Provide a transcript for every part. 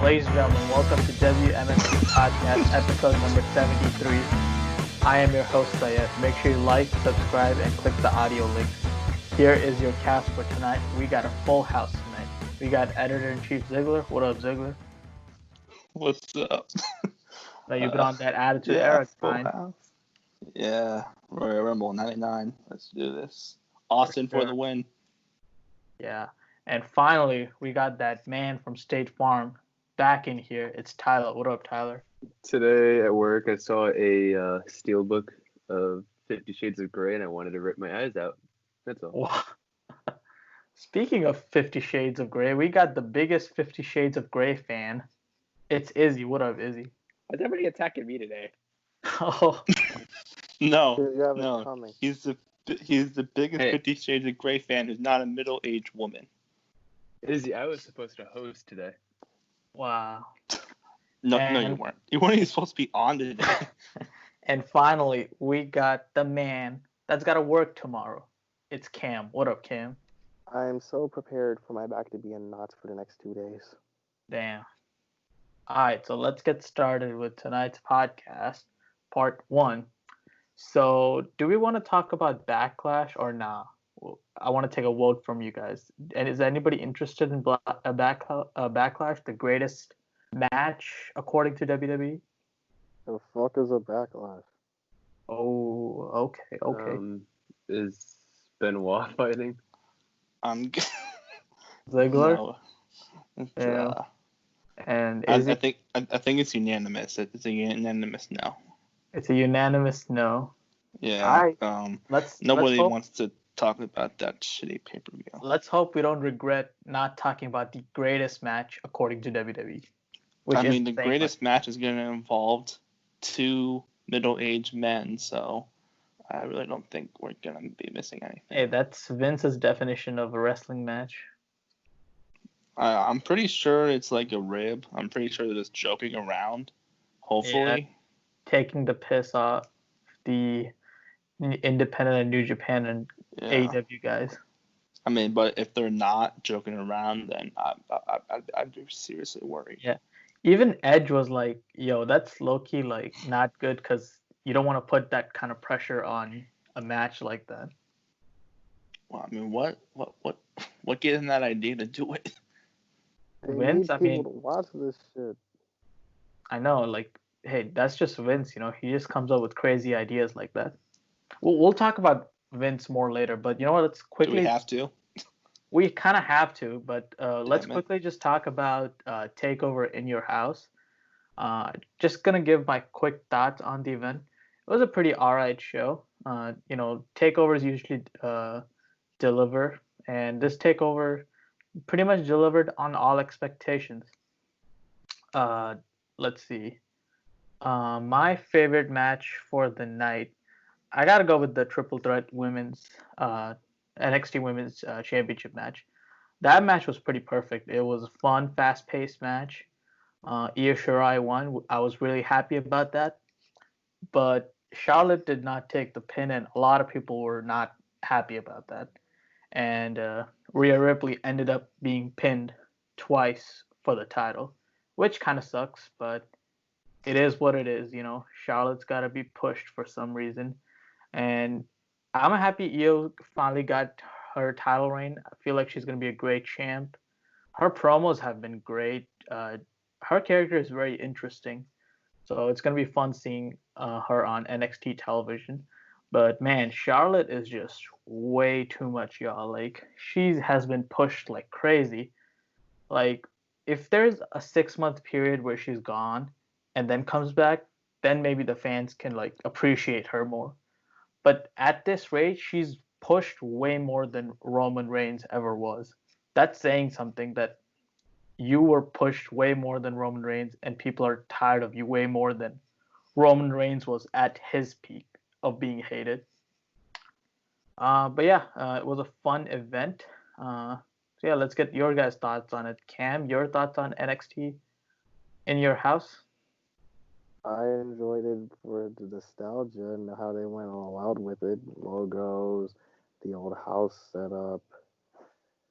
Ladies and gentlemen, welcome to W.M.S.T Podcast, episode number 73. I am your host, Syed. Make sure you like, subscribe, and click the audio links. Here is your cast for tonight. We got a full house tonight. We got Editor-in-Chief Ziggler. What up, Ziggler? What's up? Now, you've been on that Attitude Yeah, Era full grind. house. Yeah, Royal Rumble 99. Let's do this. Austin for the win. Yeah. And finally, we got that man from State Farm back in here. It's Tyler. What up, Tyler? Today at work, I saw a steelbook of 50 Shades of Grey, and I wanted to rip my eyes out. That's all. Speaking of 50 Shades of Grey, we got the biggest 50 Shades of Grey fan. It's Izzy. What up, Izzy? Is everybody attacking me today? Oh. No. He's the biggest Hey. 50 Shades of Grey fan who's not a middle-aged woman. Izzy, I was supposed to host today. Wow. No, you weren't. You weren't even supposed to be on today. And finally, we got the man that's got to work tomorrow. It's Cam. What up, Cam? I'm so prepared for my back to be in knots for the next 2 days. Damn. All right, so let's get started with tonight's podcast, part 1. So, do we want to talk about Backlash or nah? I want to take a vote from you guys. And is anybody interested in Backlash, the greatest match according to WWE? The fuck is a backlash? Oh, okay. Is Benoit fighting? Ziggler? No. Yeah. And I think it's unanimous. It's a unanimous no. It's a unanimous no. Yeah. Nobody let's wants to talk about that shitty pay-per-view. Let's hope we don't regret not talking about the greatest match according to WWE. The greatest match is going to involve 2 middle-aged men, so I really don't think we're going to be missing anything. Hey, that's Vince's definition of a wrestling match. I'm pretty sure it's like a rib. I'm pretty sure they're just joking around, hopefully. Yeah, taking the piss off the Independent and New Japan and AEW guys. But if they're not joking around, then I'd be seriously worried. Yeah. Even Edge was like, yo, that's low-key, like, not good because you don't want to put that kind of pressure on a match like that. Well, what gave him that idea to do it? Vince, I mean, to watch this shit. I know, like, hey, that's just Vince, he just comes up with crazy ideas like that. We'll talk about Vince more later, but you know what? Let's quickly. Do we have to? We kind of have to, but let's quickly just talk about Takeover in your house. Just gonna give my quick thoughts on the event. It was a pretty alright show. Takeovers usually deliver, and this Takeover pretty much delivered on all expectations. Let's see. My favorite match for the night, I gotta go with the Triple Threat Women's NXT Women's Championship match. That match was pretty perfect. It was a fun, fast-paced match. Io Shirai won. I was really happy about that. But Charlotte did not take the pin, and a lot of people were not happy about that. And Rhea Ripley ended up being pinned twice for the title, which kind of sucks, but it is what it is. Charlotte's got to be pushed for some reason. And I'm happy Io finally got her title reign. I feel like she's going to be a great champ. Her promos have been great. Her character is very interesting. So it's going to be fun seeing her on NXT television. But man, Charlotte is just way too much, y'all. Like, she has been pushed like crazy. Like, if there's a 6-month period where she's gone and then comes back, then maybe the fans can like appreciate her more. But at this rate, she's pushed way more than Roman Reigns ever was. That's saying something, that you were pushed way more than Roman Reigns, and people are tired of you way more than Roman Reigns was at his peak of being hated. But yeah, it was a fun event. So yeah, let's get your guys' thoughts on it. Cam, your thoughts on NXT in your house? I enjoyed it for the nostalgia and how they went all out with it. Logos, the old house setup,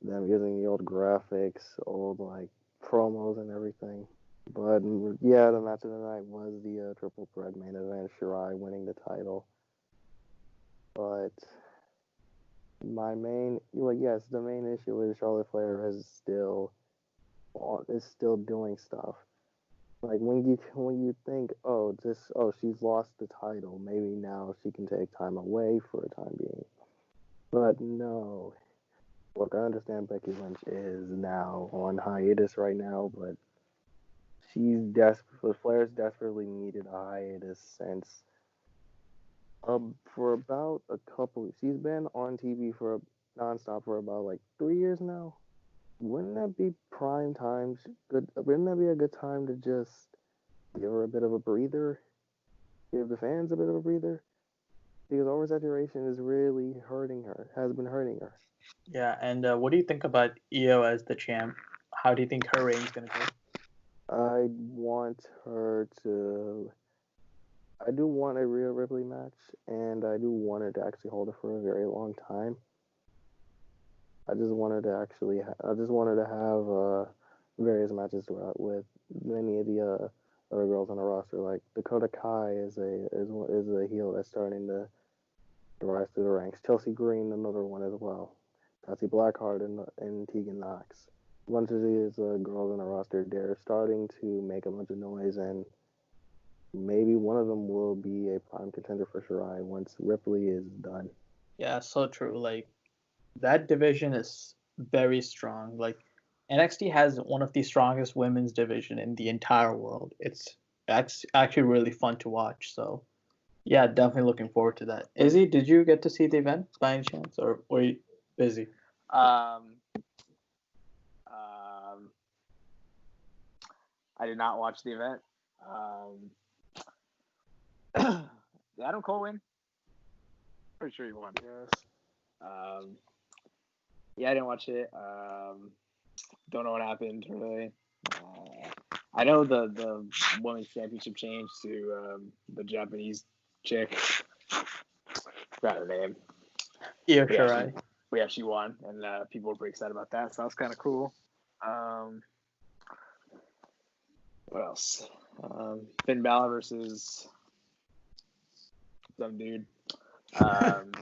them using the old graphics, old like promos and everything. But yeah, the match of the night was the triple threat main event, Shirai winning the title. But the main issue is Charlotte Flair is still doing stuff. Like when you think, she's lost the title, maybe now she can take time away for a time being. But no. Look, I understand Becky Lynch is now on hiatus right now, but Flair's desperately needed a hiatus since for about a couple. She's been on TV for nonstop for about like 3 years now. Wouldn't that be prime time? Wouldn't that be a good time to just give her a bit of a breather? Give the fans a bit of a breather? Because oversaturation is really hurting her. Has been hurting her. Yeah, and what do you think about Io as the champ? How do you think her reign's gonna go? I do want a Rhea Ripley match, and I do want her to actually hold it for a very long time. I just want her to have various matches with many of the other girls on the roster. Like Dakota Kai is a heel that's starting to rise through the ranks. Chelsea Green, another one as well. Patsy Blackheart and Tegan Knox. A bunch of these girls on the roster, they're starting to make a bunch of noise, and maybe one of them will be a prime contender for Shirai once Ripley is done. Yeah, so true. Like, that division is very strong. Like, NXT has one of the strongest women's division in the entire world. It's actually really fun to watch. So, yeah, definitely looking forward to that. Izzy, did you get to see the event by any chance, or were you busy? I did not watch the event. Did Adam Cole win? Pretty sure he won. Yes. Yeah, I didn't watch it. Don't know what happened really. I know the women's championship changed to the Japanese chick. Forgot her name. Io Shirai. Yeah, she won, and people were pretty excited about that. So that was kind of cool. What else? Finn Balor versus some dude. I'm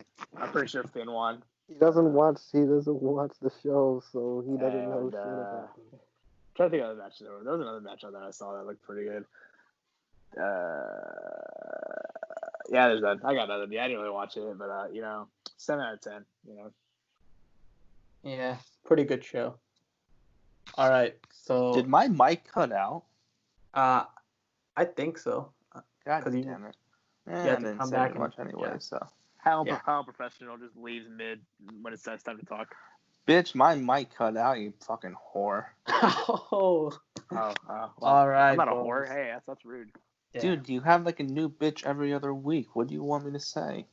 pretty sure Finn won. He doesn't watch the show, so he doesn't know shit about it. I'm trying to think of other matches. There was another match on that I saw that looked pretty good. Yeah, there's that. I got nothing. Yeah, I didn't really watch it, but 7 out of 10. Yeah, pretty good show. All right, so did my mic cut out? I think so. God damn it! Yeah, I didn't come back much anyway. Yeah. So how professional just leaves mid when it's time to talk. Bitch, my mic cut out, you fucking whore. Oh. Well, All right. I'm not a whore. Hey, that's rude. Yeah. Dude, you have like a new bitch every other week. What do you want me to say?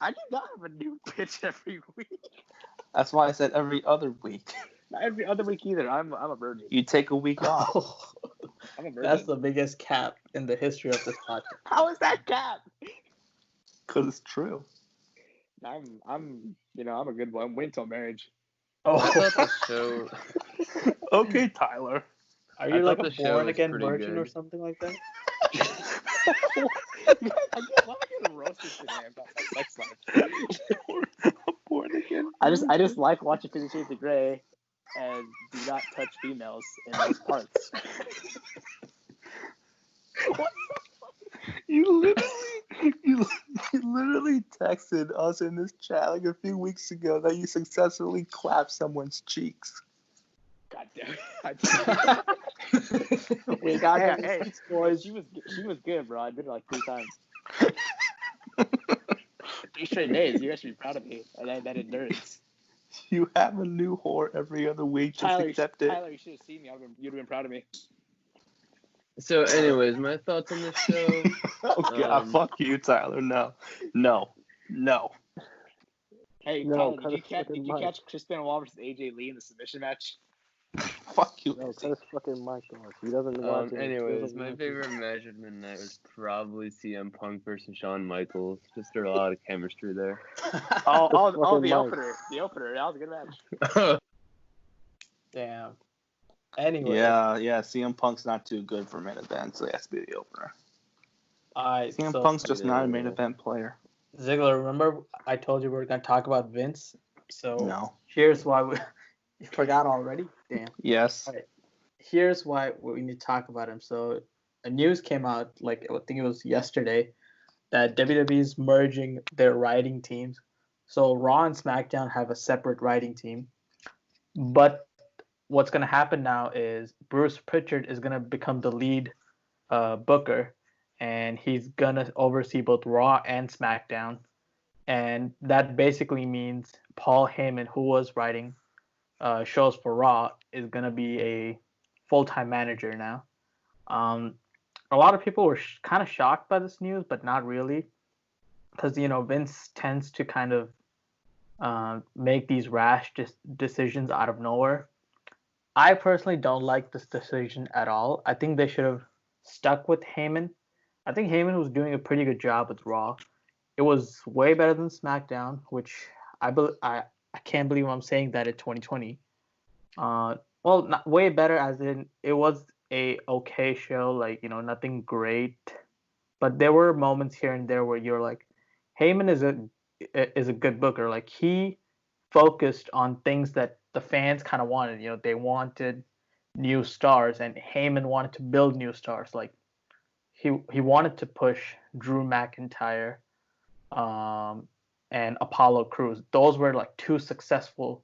I do not have a new bitch every week. That's why I said every other week. Not every other week either. I'm a virgin. You take a week off. I'm a virgin. That's the biggest cap in the history of this podcast. How is that cap? Because it's true. I'm a good one. I'm waiting till marriage. I thought the show. Okay, Tyler. Are you like a the show born was again pretty virgin good. or something like that? Why am I getting roasted today about my sex life? Born again. I just like watching 50 Shades of Grey and do not touch females in those parts. You literally texted us in this chat like a few weeks ago that you successfully clapped someone's cheeks. God damn it. We got hey, boys. She was good, bro. I did it like 3 times. 3 straight days. You guys should be proud of me. That endurance. You have a new whore every other week. Just accept it. Tyler, you should have seen me. You'd have been proud of me. So, anyways, my thoughts on the show. Oh God, fuck you, Tyler. No. Hey, No, Tyler, did you catch Chris Benoit versus AJ Lee in the submission match? Fuck you. No, cut his fucking mic off. He doesn't watch it. Anyways, my favorite match of the night was probably CM Punk versus Shawn Michaels. Just a lot of chemistry there. The opener. The opener. That was a good match. Damn. Anyway. Yeah. CM Punk's not too good for main event, so he has to be the opener. CM Punk's just not a main event player. Ziggler, remember I told you we were going to talk about Vince? So No. Here's why you forgot already? Damn. Yes. All right. Here's why we need to talk about him. So a news came out, like I think it was yesterday, that WWE is merging their writing teams. So Raw and SmackDown have a separate writing team. But what's going to happen now is Bruce Pritchard is going to become the lead booker, and he's going to oversee both Raw and SmackDown. And that basically means Paul Heyman, who was writing shows for Raw, is going to be a full-time manager now. A lot of people were kind of shocked by this news, but not really, because Vince tends to kind of make these rash decisions out of nowhere. I personally don't like this decision at all. I think they should have stuck with Heyman. I think Heyman was doing a pretty good job with Raw. It was way better than SmackDown, which I can't believe I'm saying that in 2020. Well, not way better as in it was a okay show, like nothing great, but there were moments here and there where you're like, Heyman is a good booker. Like he focused on things that the fans kind of wanted. They wanted new stars, and Heyman wanted to build new stars. Like he wanted to push Drew McIntyre, and Apollo Crews. Those were like two successful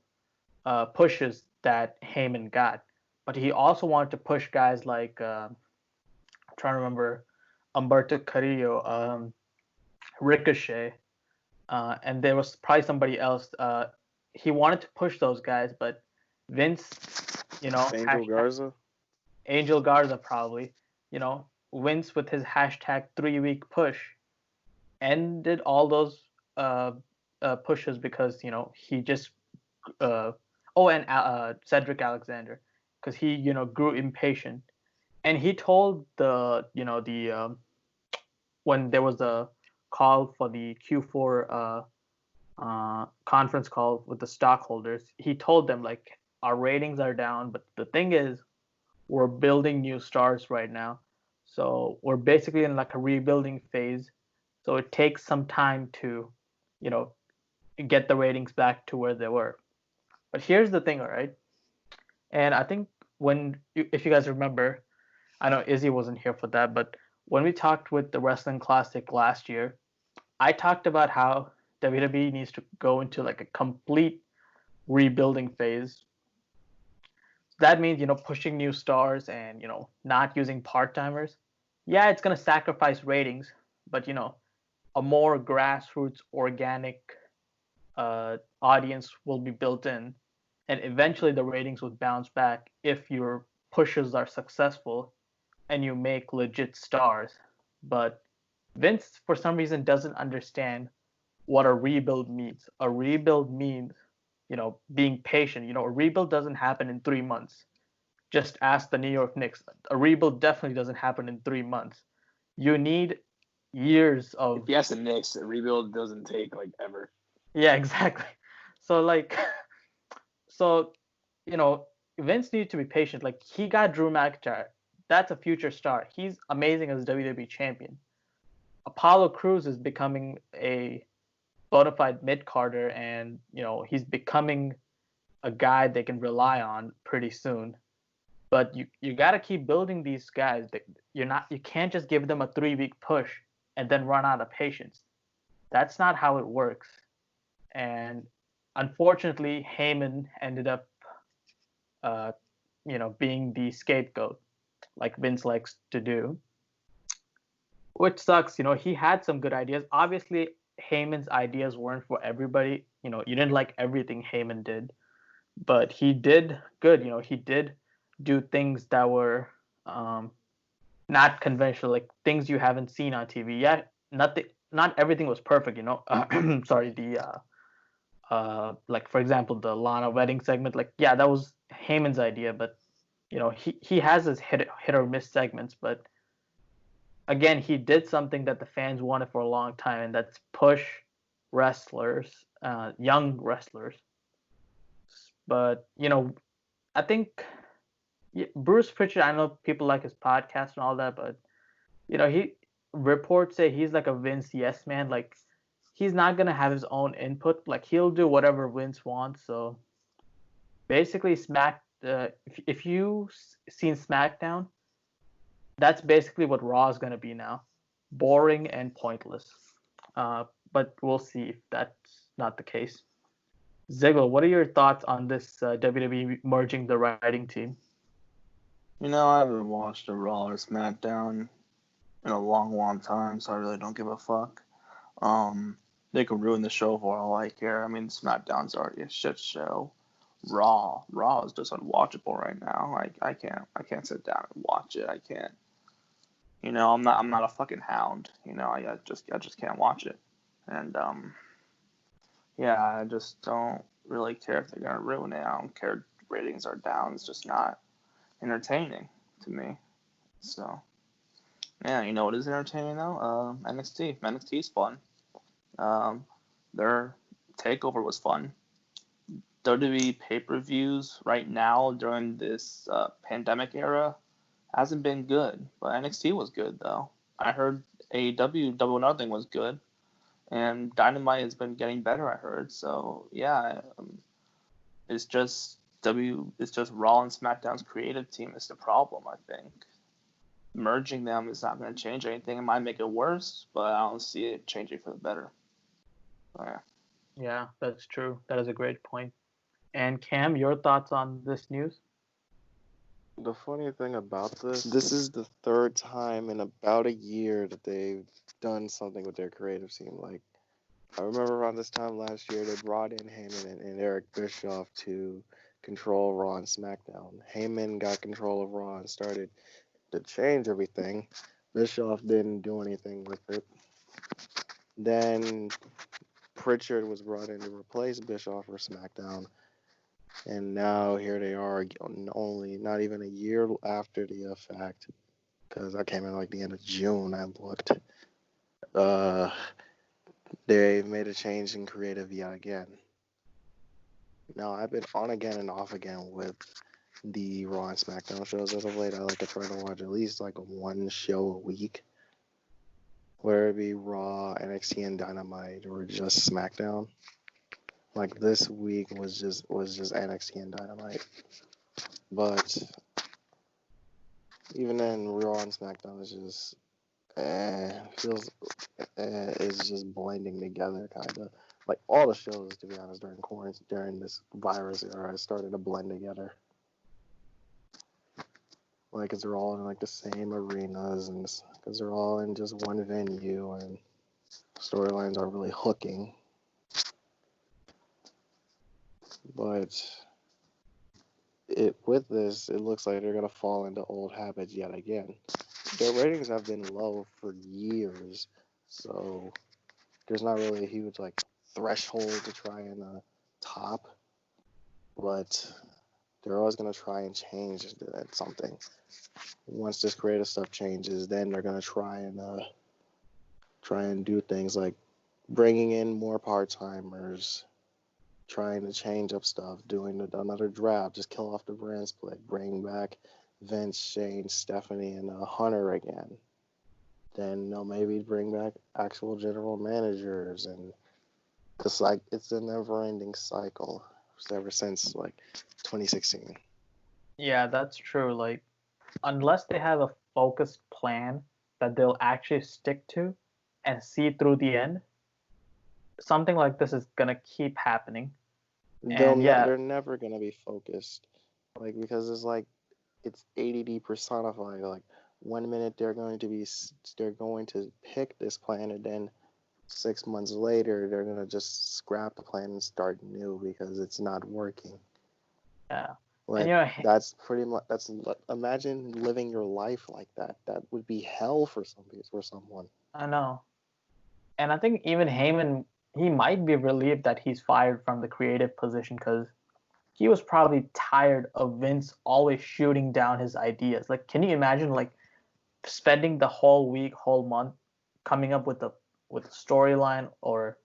pushes that Heyman got. But he also wanted to push guys like I'm trying to remember Humberto Carrillo, Ricochet, and there was probably somebody else. He wanted to push those guys, but Vince, Angel Garza probably, Vince with his hashtag 3-week push ended all those pushes because he just and Cedric Alexander, because he grew impatient, and he told the when there was a call for the Q4 conference call with the stockholders, he told them like our ratings are down, but the thing is we're building new stars right now, so we're basically in like a rebuilding phase, so it takes some time to get the ratings back to where they were. But here's the thing, all right? And I think if you guys remember, I know Izzy wasn't here for that, but when we talked with the Wrestling Classic last year, I talked about how WWE needs to go into like a complete rebuilding phase. That means, pushing new stars and, not using part-timers. Yeah, it's going to sacrifice ratings, but, a more grassroots, organic audience will be built in, and eventually the ratings would bounce back if your pushes are successful and you make legit stars. But Vince, for some reason, doesn't understand what a rebuild means. A rebuild means, being patient. A rebuild doesn't happen in 3 months. Just ask the New York Knicks. A rebuild definitely doesn't happen in 3 months. You need years of. If you ask the Knicks, a rebuild doesn't take like ever. Yeah, exactly. So Vince needs to be patient. Like he got Drew McIntyre. That's a future star. He's amazing as WWE champion. Apollo Crews is becoming a bona fide mid-carder, and he's becoming a guy they can rely on pretty soon. But you got to keep building these guys. You can't just give them a 3-week push and then run out of patience. That's not how it works. And unfortunately, Heyman ended up being the scapegoat, like Vince likes to do, which sucks. He had some good ideas. Obviously, Heyman's ideas weren't for everybody. You didn't like everything Heyman did, but he did good. He did do things that were not conventional, like things you haven't seen on TV. Yeah, not everything was perfect. Sorry, the like for example the Lana wedding segment. Like yeah, that was Heyman's idea, but he has his hit or miss segments, but again, he did something that the fans wanted for a long time, and that's push wrestlers, young wrestlers. But I think Yeah, Bruce Pritchard, I know people like his podcast and all that, but he reports say he's like a Vince yes man. Like he's not gonna have his own input. Like he'll do whatever Vince wants. So basically, if you seen SmackDown, that's basically what Raw is gonna be now, boring and pointless. But we'll see if that's not the case. Ziggler, what are your thoughts on this WWE merging the writing team? I haven't watched a Raw or SmackDown in a long time, so I really don't give a fuck. They could ruin the show for all I care. I mean, SmackDown's already a shit show. Raw is just unwatchable right now. I can't sit down and watch it. I can't. I'm not a fucking hound. I just can't watch it. And yeah, I just don't really care if they're gonna ruin it. I don't care if ratings are down. It's just not entertaining to me. So yeah, you know what is entertaining though? NXT. NXT's fun. Their Takeover was fun. WWE pay-per-views right now during this pandemic era hasn't been good, but NXT was good though. I heard AEW Double or Nothing was good, and Dynamite has been getting better. I heard, so yeah, it's just It's just Raw and SmackDown's creative team is the problem. I think merging them is not going to change anything. It might make it worse, but I don't see it changing for the better. Yeah. Yeah, that's true. That is a great point. And Cam, your thoughts on this news? The funny thing about this is the third time in about a year that they've done something with their creative team. Like, I remember around this time last year, they brought in Heyman and Eric Bischoff to control Raw and SmackDown. Heyman got control of Raw and started to change everything. Bischoff didn't do anything with it. Then Pritchard was brought in to replace Bischoff for SmackDown. And now here they are, only not even a year after the fact, because I came in like the end of June. I looked. They made a change in creative yet again. Now I've been on again and off again with the Raw and SmackDown shows as of late. I like to try to watch at least like one show a week, whether it be Raw, NXT, and Dynamite, or just SmackDown. Like this week was just NXT and Dynamite, but even then, Raw and SmackDown is just feels is just blending together, kind of. Like all the shows, to be honest, during quarantine, during this virus era, started to blend together. Like, 'cause they're all in like the same arenas, and because they're all in just one venue, and storylines are really hooking. But with this, it looks like they're gonna fall into old habits yet again. Their ratings have been low for years, so there's not really a huge like threshold to try and top, but they're always gonna try and change something. Once this creative stuff changes, then they're gonna try and do things like bringing in more part-timers, trying to change up stuff, doing another draft, just kill off the brand split, bring back Vince, Shane, Stephanie, and Hunter again. Then they'll maybe bring back actual general managers, and it's a never-ending cycle ever since like 2016. Yeah, that's true. Like, unless they have a focused plan that they'll actually stick to and see through the end, something like this is gonna keep happening. They're never gonna be focused, like, because it's ADD personified. Like, 1 minute they're going to pick this plan, and then 6 months later they're gonna just scrap the plan and start new because it's not working. Yeah. Like, that's pretty much imagine living your life like that. That would be hell for someone. I know. And I think even Heyman, he might be relieved that he's fired from the creative position, because he was probably tired of Vince always shooting down his ideas. Like, can you imagine like spending the whole week, whole month coming up with a storyline or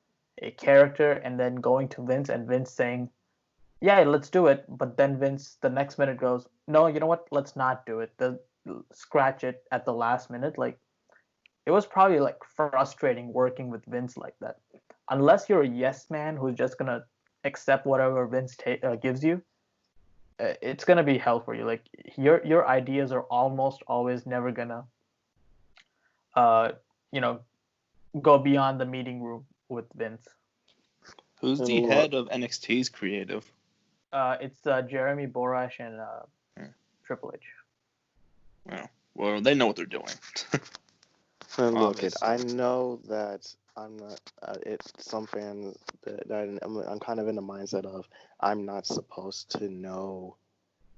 a character, and then going to Vince and Vince saying, yeah, let's do it. But then Vince, the next minute goes, no, you know what? Let's not do it. Scratch it at the last minute. Like, it was probably like frustrating working with Vince like that. Unless you're a yes man who's just gonna accept whatever Vince gives you, it's gonna be hell for you. Like your ideas are almost always never gonna, uh, you know, go beyond the meeting room with Vince. Who's And the look, head of NXT's creative? It's Jeremy Borash and Hmm. Triple H. Well, they know what they're doing. and look, it. I Obviously. know that I'm not. It's some fans that I'm kind of in the mindset of I'm not supposed to know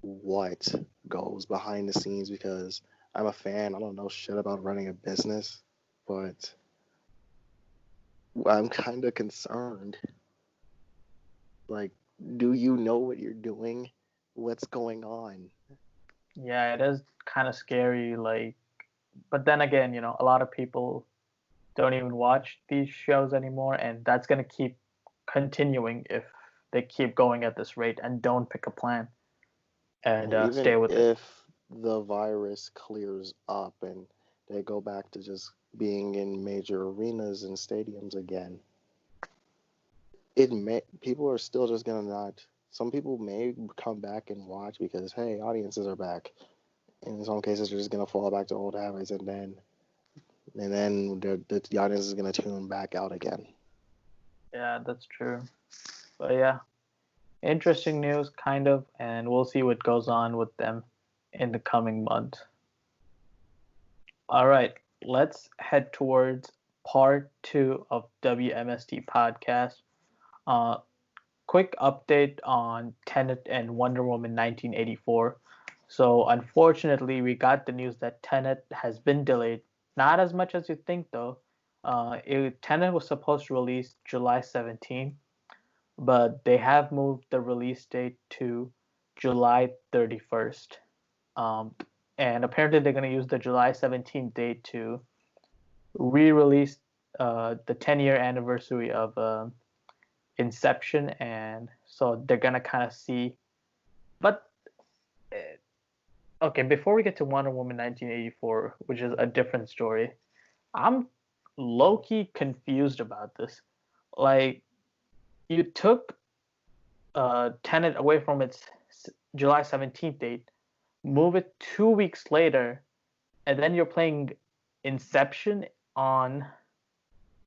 what goes behind the scenes because I'm a fan. I don't know shit about running a business, but I'm kind of concerned. Like, do you know what you're doing? What's going on? Yeah, it is kind of scary. Like, but then again, a lot of people don't even watch these shows anymore, and that's gonna keep continuing if they keep going at this rate and don't pick a plan and And even stay with it. if the virus clears up and they go back to just being in major arenas and stadiums again, people are still just gonna not. Some people may come back and watch because hey, audiences are back. In some cases, they're just gonna fall back to old habits, and then the audience is gonna tune back out again. Yeah, that's true. But yeah, interesting news, kind of, and we'll see what goes on with them in the coming months. All right, let's head towards part two of WMST podcast. Uh, Quick update on Tenet and Wonder Woman 1984. So, unfortunately, we got the news that Tenet has been delayed. Not as much as you think, though. Tenet was supposed to release July 17th, but they have moved the release date to July 31st. Um, and apparently, they're going to use the July 17th date to re release the 10-year anniversary of Inception, and so they're gonna kind of see. But okay, before we get to Wonder Woman 1984, which is a different story, I'm low key confused about this. Like, you took Tenet away from its July 17th date, move it 2 weeks later, and then you're playing Inception on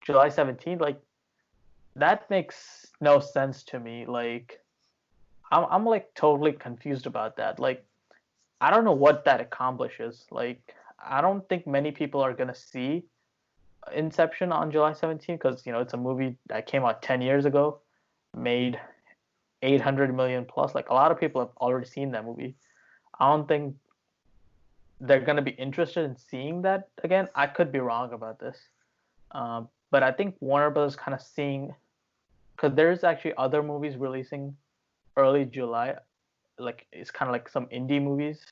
July 17th. Like, that makes no sense to me. Like, I'm like totally confused about that. Like, I don't know what that accomplishes. Like, I don't think many people are gonna see Inception on July 17th because it's a movie that came out 10 years ago, made 800 million plus. Like, a lot of people have already seen that movie. I don't think they're gonna be interested in seeing that again. I could be wrong about this, but I think Warner Bros. Kind of seeing because there's actually other movies releasing early July. Like, it's kind of like some indie movies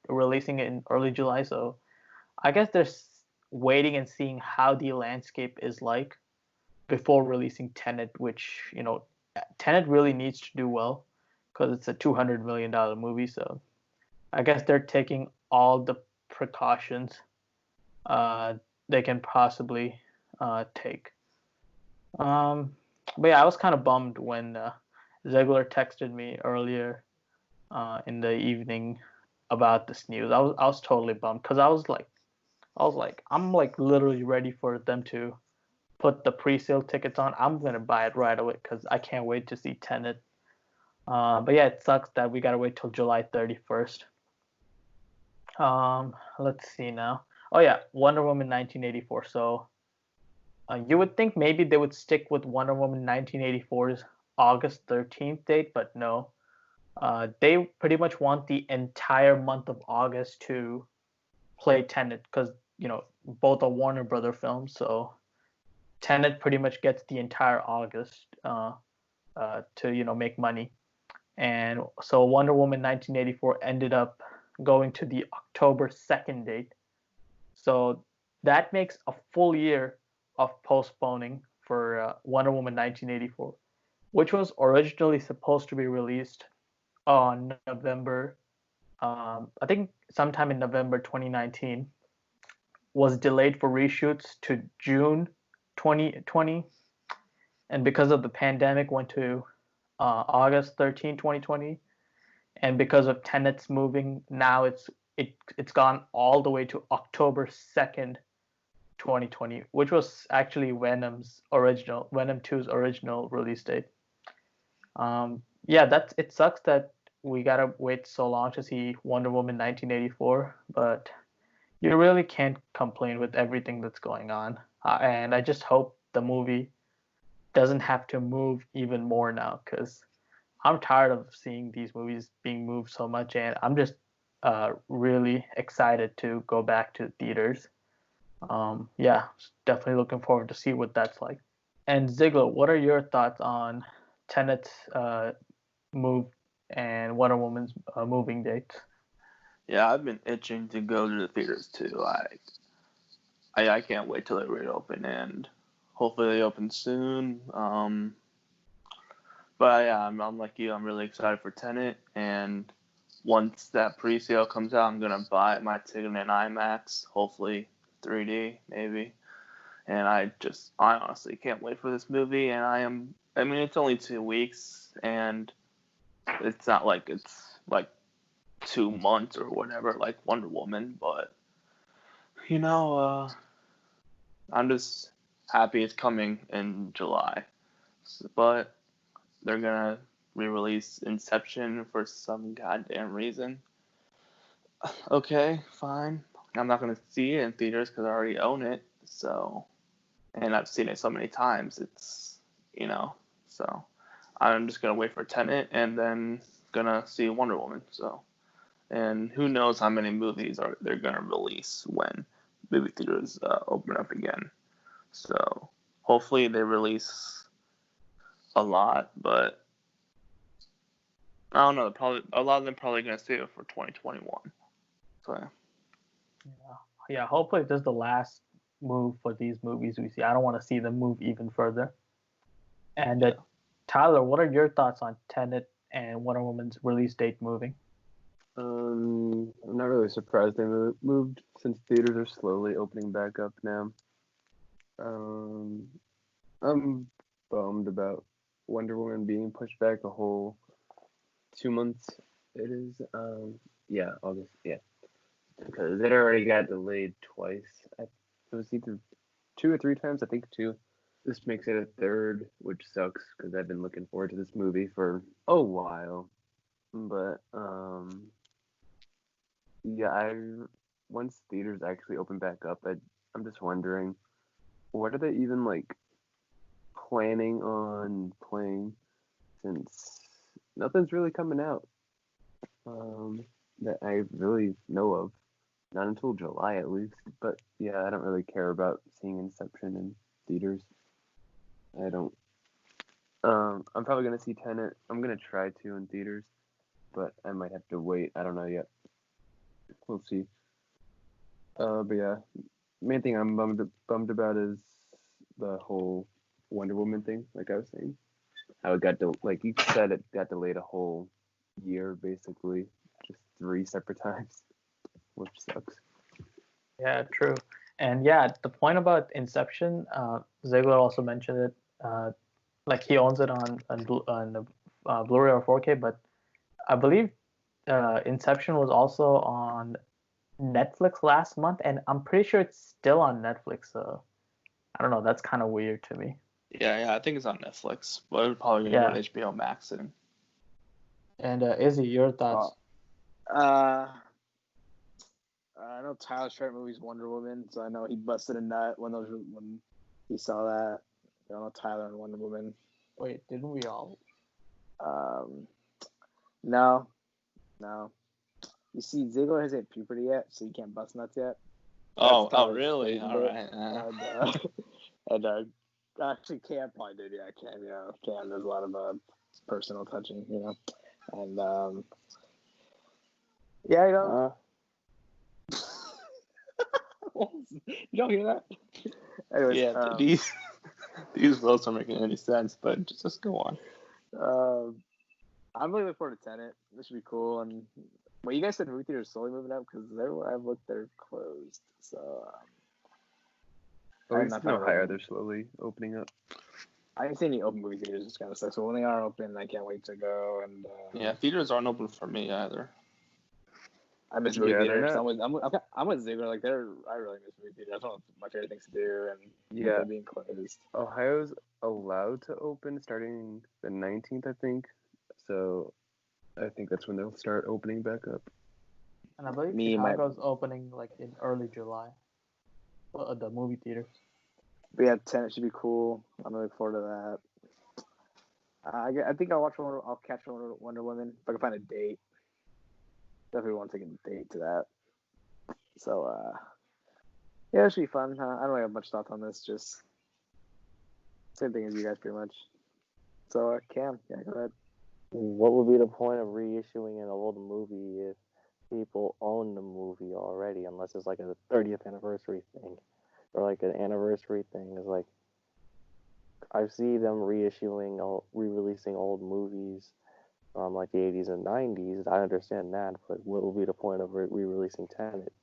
releasing it in early July. So I guess they're waiting and seeing how the landscape is like before releasing Tenet, which Tenet really needs to do well because it's a $200 million movie. So I guess they're taking all the precautions uh, they can possibly take. But yeah, I was kind of bummed when Ziggler texted me earlier in the evening about this news. I was totally bummed because I was like I'm like literally ready for them to put the pre-sale tickets on. I'm gonna buy it right away because I can't wait to see Tenet. But yeah, it sucks that we gotta wait till July 31st. Let's see now. Oh yeah, Wonder Woman 1984. So you would think maybe they would stick with Wonder Woman 1984's August 13th date, but no. They pretty much want the entire month of August to play Tenet because both are Warner Brother films, so Tenet pretty much gets the entire August to make money, and so Wonder Woman 1984 ended up going to the October 2nd date, so that makes a full year of postponing for Wonder Woman 1984. which was originally supposed to be released on November, I think sometime in November 2019, was delayed for reshoots to June 2020, and because of the pandemic, went to August 13, 2020, and because of Tenet's moving, now it's gone all the way to October 2nd, 2020, which was actually Venom 2's original release date. Yeah, it sucks that we gotta wait so long to see Wonder Woman 1984, but you really can't complain with everything that's going on. And I just hope the movie doesn't have to move even more now, because I'm tired of seeing these movies being moved so much, and I'm just really excited to go back to theaters. Yeah, definitely looking forward to see what that's like. And Ziggler, what are your thoughts on Tenet's move and Wonder Woman's moving dates? Yeah, I've been itching to go to the theaters too. Like, I can't wait till they reopen, and hopefully they open soon. But yeah, I'm like you. I'm really excited for Tenet, and once that pre-sale comes out, I'm gonna buy my ticket in IMAX, hopefully 3D maybe. And I honestly can't wait for this movie. And I mean, it's only 2 weeks, and it's not like it's like 2 months or whatever, like Wonder Woman. But you know, I'm just happy it's coming in July. But they're gonna re-release Inception for some goddamn reason. Okay, fine. I'm not gonna see it in theaters because I already own it. So, and I've seen it so many times. It's so I'm just gonna wait for Tenet and then gonna see Wonder Woman. So, and who knows how many movies they're gonna release when movie theaters open up again. So hopefully they release a lot, but I don't know. Probably a lot of them probably gonna save it for 2021. So Yeah, hopefully this is the last move for these movies we see. I don't want to see them move even further. And Tyler, what are your thoughts on Tenet and Wonder Woman's release date moving? I'm not really surprised they moved since theaters are slowly opening back up now. I'm bummed about Wonder Woman being pushed back a whole 2 months. It is, yeah, August, yeah, because it already got delayed twice. It was either 2 or 3 times, I think 2. This makes it a third, which sucks because I've been looking forward to this movie for a while. But yeah, once theaters actually open back up, I'm just wondering, what are they even like planning on playing, since nothing's really coming out that I really know of, not until July at least. But yeah, I don't really care about seeing Inception in theaters. I don't. I'm probably gonna see Tenet. I'm gonna try to in theaters, but I might have to wait. I don't know yet. We'll see. But yeah, main thing I'm bummed about is the whole Wonder Woman thing. Like I was saying, how it got like you said, it got delayed a whole year basically, just 3 separate times, which sucks. Yeah, true. And yeah, the point about Inception, Ziegler also mentioned it. Like he owns it on Blu-ray or 4K, but I believe Inception was also on Netflix last month, and I'm pretty sure it's still on Netflix. So I don't know. That's kind of weird to me. yeah, I think it's on Netflix, but it's probably gonna go to HBO Max soon. And Izzy, your thoughts? I know Tyler's favorite movie is Wonder Woman, so I know he busted a nut when he saw that. I know Tyler and Wonder Woman. Wait, didn't we all? No. You see, Ziggler hasn't hit puberty yet, so he can't bust nuts yet. Oh, really? All right. And actually, Cam probably did. Yeah, Cam. There's a lot of personal touching, and yeah, you don't hear that? Anyways, yeah, these votes aren't making any sense, but just go on. I'm really looking forward to Tenet. This should be cool. And well, you guys said movie theaters slowly moving up because everywhere I've looked, they're closed. So At I'm least not in Ohio, gonna. they're slowly opening up. I didn't see any open movie theaters. It's kind of sucks. So when they are open, I can't wait to go. And Yeah, theaters aren't open for me either. I miss movie Yeah, they're theaters. not. I'm with Ziggler. Like I really miss movie theaters. That's one of my favorite things to do. And Yeah, they're being closed. Ohio's allowed to open starting the 19th, I think. So I think that's when they'll start opening back up. And I believe Me, Chicago's opening like in early July. The movie theaters. But yeah, Tenet should be cool. I'm looking forward to that. I think I'll catch Wonder Woman if I can find a date. Definitely want to take a date to that. So yeah, it should be fun. I don't really have much thoughts on this. Just same thing as you guys, pretty much. So Cam, yeah, go ahead. What would be the point of reissuing an old movie if people own the movie already, unless it's like a 30th anniversary thing or like an anniversary thing? It's like I see them re-releasing old movies from like the 80s and 90s. I understand that, but what will be the point of re-releasing Tenet?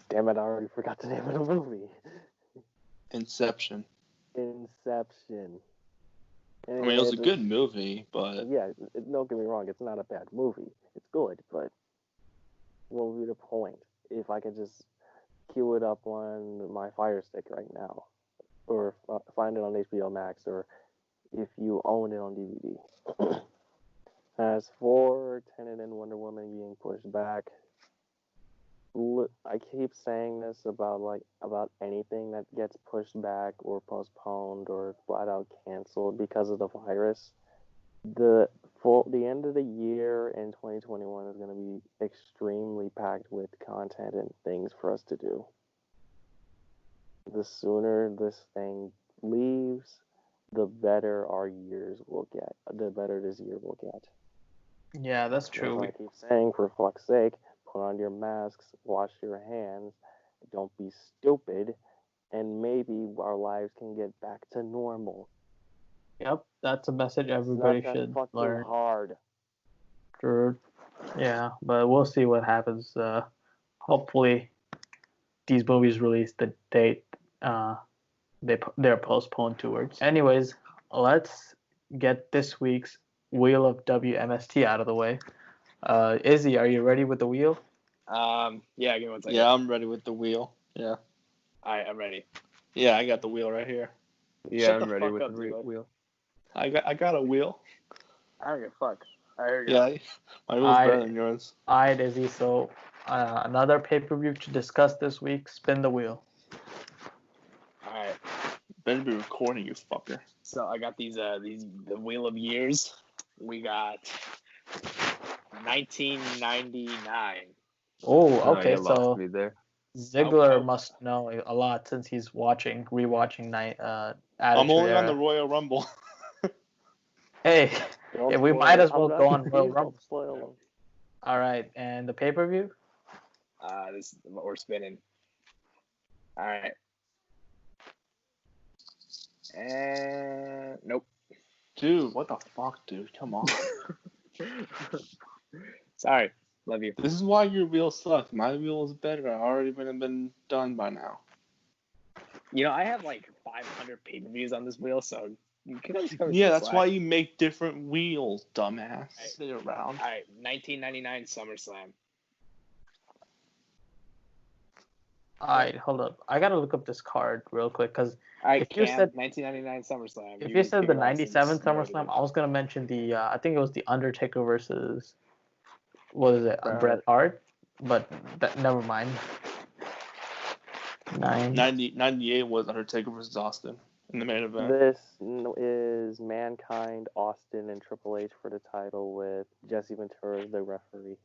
Damn it, I already forgot the name of the movie. Inception. Inception. I mean, it was a good movie, but yeah, don't get me wrong, it's not a bad movie. It's good, but what would be the point if I could just queue it up on my Fire Stick right now, or find it on HBO Max, or if you own it on DVD? As for Tenet and Wonder Woman being pushed back, I keep saying this about anything that gets pushed back or postponed or flat out canceled because of the virus. The end of the year in 2021 is going to be extremely packed with content and things for us to do. The sooner this thing leaves, the better our years will get. The better this year will get. Yeah, that's true. Like I keep saying, for fuck's sake, put on your masks, wash your hands, don't be stupid, and maybe our lives can get back to normal. Yep, that's a message everybody should learn. Hard. Sure. Yeah, but we'll see what happens. Hopefully, these movies release the date they're postponed towards. Anyways, let's get this week's Wheel of W.M.S.T out of the way. Izzy, are you ready with the wheel? Yeah, give me 1 second. Yeah, I'm ready with the wheel. Yeah. Alright, I'm ready. Yeah, I got the wheel right here. Yeah, Shut I'm the ready fuck with up, the Ziggler. wheel. I got a wheel. I don't give a fuck. Alright, here we go. Yeah, my wheel's better than yours. Alright, Izzy. So another pay-per-view to discuss this week. Spin the wheel. Alright. Better be recording, you fucker. So I got these the Wheel of Years. We got 1999. Oh, okay. You lost So me there. Ziggler must know a lot since he's rewatching I'm Attitude only Era. on the Royal Rumble. Hey, we might as well go on Royal Rumble. All right, and the pay-per-view? This is what we're spinning. All right. And nope. Dude, what the fuck, dude? Come on. Sorry. Love you. This is why your wheel sucks. My wheel is better. I already been done by now. You know, I have like 500 pay-per-views on this wheel, so you can always cover Yeah, some that's slack. why you make different wheels, dumbass. Stay around. All right, 1999 SummerSlam. All right, hold up. I gotta look up this card real quick because All right, if you Cam, said 1999 SummerSlam. if you said the kick our ass '97 and just SummerSlam, I was gonna mention the I think it was the Undertaker versus what is it, Bret Hart, but never mind. 98 was Undertaker versus Austin in the main event. This is Mankind, Austin, and Triple H for the title with Jesse Ventura as the referee.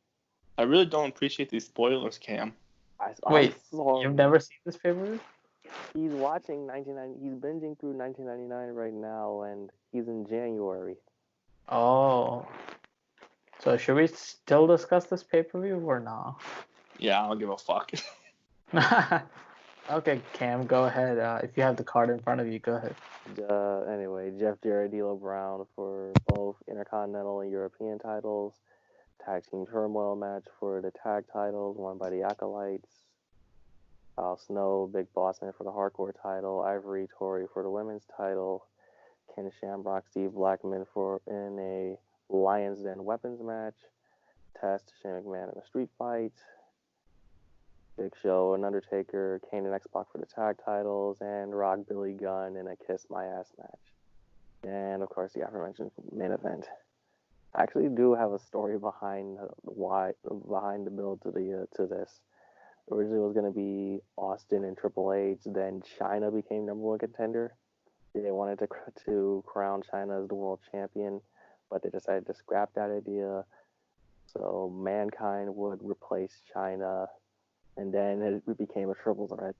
I really don't appreciate these spoilers, Cam. Wait, you've never seen this pay-per-view? He's watching 1990. He's binging through 1999 right now, and he's in January. Oh. So should we still discuss this pay-per-view or not? Yeah, I don't give a fuck. Okay, Cam, go ahead. If you have the card in front of you, go ahead. Anyway, Jeff Jarrett, D'Lo Brown for both Intercontinental and European titles. Tag Team Turmoil match for the tag titles, won by the Acolytes. Al Snow, Big Boss Man for the Hardcore title. Ivory Tory for the women's title. Ken Shamrock, Steve Blackman in a Lions Den weapons match. Test Shane McMahon in a street fight. Big Show and Undertaker, Kane and X-Pac for the tag titles, and Rock Billy Gunn in a Kiss My Ass match. And of course, the aforementioned main event. I actually do have a story behind the build to this. Originally, it was going to be Austin and Triple H. Then China became number one contender. They wanted to crown China as the world champion, but they decided to scrap that idea. So Mankind would replace China, and then it became a triple threat.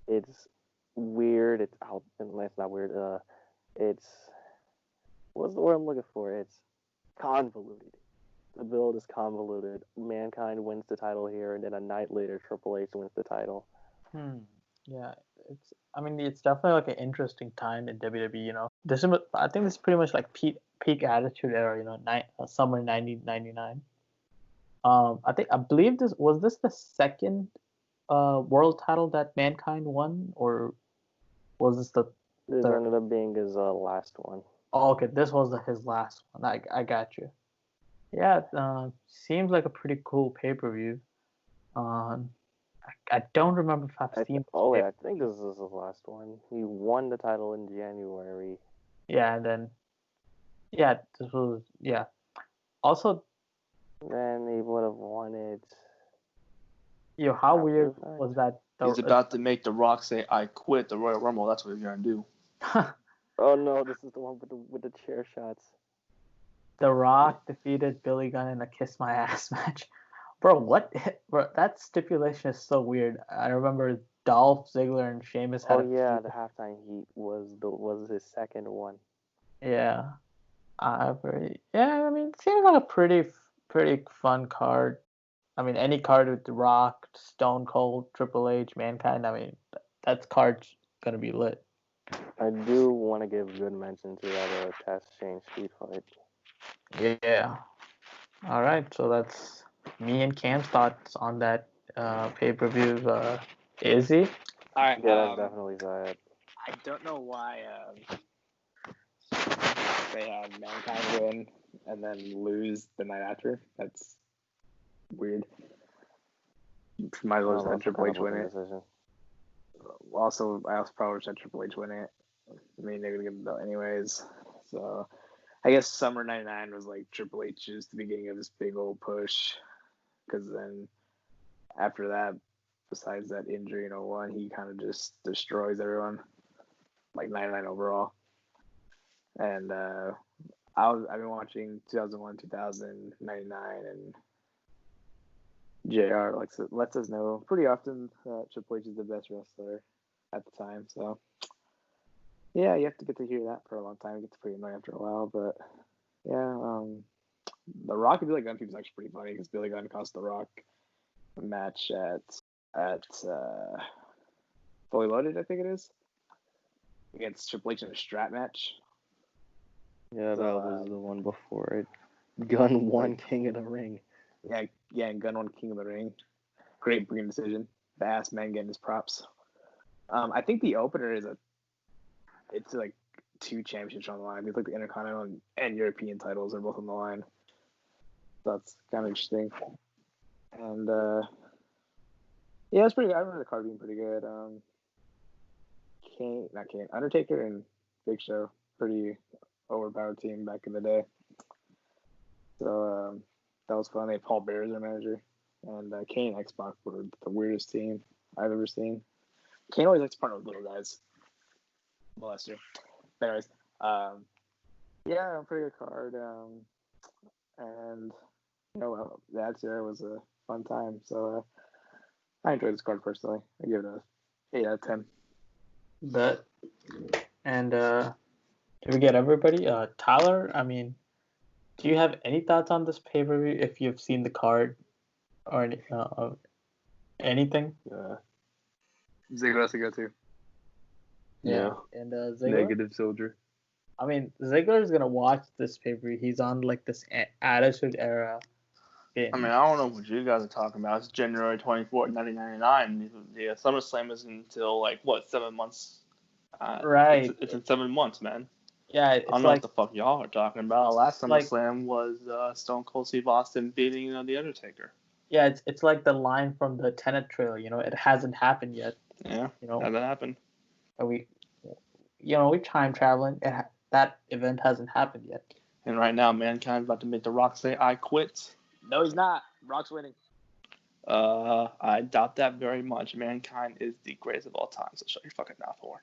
It's weird. It's out. It's not weird. It's what's the word I'm looking for? It's convoluted. The build is convoluted. Mankind wins the title here, and then a night later, Triple H wins the title. Yeah, it's definitely like an interesting time in WWE. You know, I think this is pretty much like peak Attitude Era. You know, summer 1999. I believe this was the second world title that Mankind won, or was this the This third? ended up being his last one. Oh, okay, this was his last one. I got you. Yeah, seems like a pretty cool pay-per-view. I don't remember if I've seen. I think this is his last one. He won the title in January. Yeah, and then this was Also, then he would have won it. How weird was that? He's about to make The Rock say, "I quit the Royal Rumble." That's what he's gonna do. Oh no, this is the one with the chair shots. The Rock defeated Billy Gunn in a Kiss My Ass match. Bro, what? Bro, that stipulation is so weird. I remember Dolph Ziggler and Sheamus had. The halftime heat was his second one. Yeah. It seems like a pretty fun card. I mean, any card with The Rock, Stone Cold, Triple H, Mankind. I mean, that card's gonna be lit. I do want to give good mention to that Test Shane street fight. Yeah. All right, so that's me and Cam's thoughts on that pay-per-view. Izzy? All right. Yeah, that's definitely Syed. I don't know why they had Mankind win and then lose the night after. That's weird. Might as well just have Triple H win it. Also, I also probably should have Triple H win it. I mean, they're gonna give the belt anyways. So, I guess Summer '99 was like Triple H's the beginning of this big old push. Because then after that, besides that injury in 01, he kind of just destroys everyone. Like 99 overall. And I've been watching 2001, 2000, 99, and JR lets us know pretty often that Triple H is the best wrestler at the time. So, yeah, you have to get to hear that for a long time. It gets pretty annoying after a while. But, yeah, The Rock and Billy Gunn feud is actually pretty funny because Billy Gunn cost The Rock a match at Fully Loaded, I think it is, against Triple H in a strap match. Yeah, that was the one before it. Gunn won King of the Ring. Yeah, and Gunn won King of the Ring. Great booking decision. The ass man getting his props. I think the opener it's like 2 championships on the line. It's like the Intercontinental and European titles are both on the line. So that's kind of interesting. And yeah, it's pretty good. I remember the card being pretty good. Undertaker and Big Show, pretty overpowered team back in the day. So that was fun. They had Paul Bear as their manager, and Kane and X-Pac were the weirdest team I've ever seen. Kane always likes to partner with little guys. Molester. But anyways, yeah, pretty good card. And that year was a fun time. So I enjoyed this card personally. I give it a 8 out of 10. Bet. And did we get everybody? Tyler, I mean, do you have any thoughts on this pay-per-view if you've seen the card or anything? Ziggler has to go too. Yeah. No. And Ziggler. Negative soldier. I mean, Ziggler is gonna watch this pay-per-view. He's on like this Attitude Era. I mean, I don't know what you guys are talking about. It's January 24th, 1999. Yeah, SummerSlam is until, like, what, 7 months? Right. It's in 7 months, man. Yeah, I it's don't know like what the fuck y'all are talking about. Last like SummerSlam was Stone Cold Steve Austin beating The Undertaker. yeah, it's like the line from the Tenet trailer. It hasn't happened yet. Yeah, You know, how'd that happen? and we're time traveling. That event hasn't happened yet. And right now, Mankind's about to make The Rock say, I quit. No, he's not. Rock's winning. I doubt that very much. Mankind is the greatest of all time, so shut your fucking mouth, whore.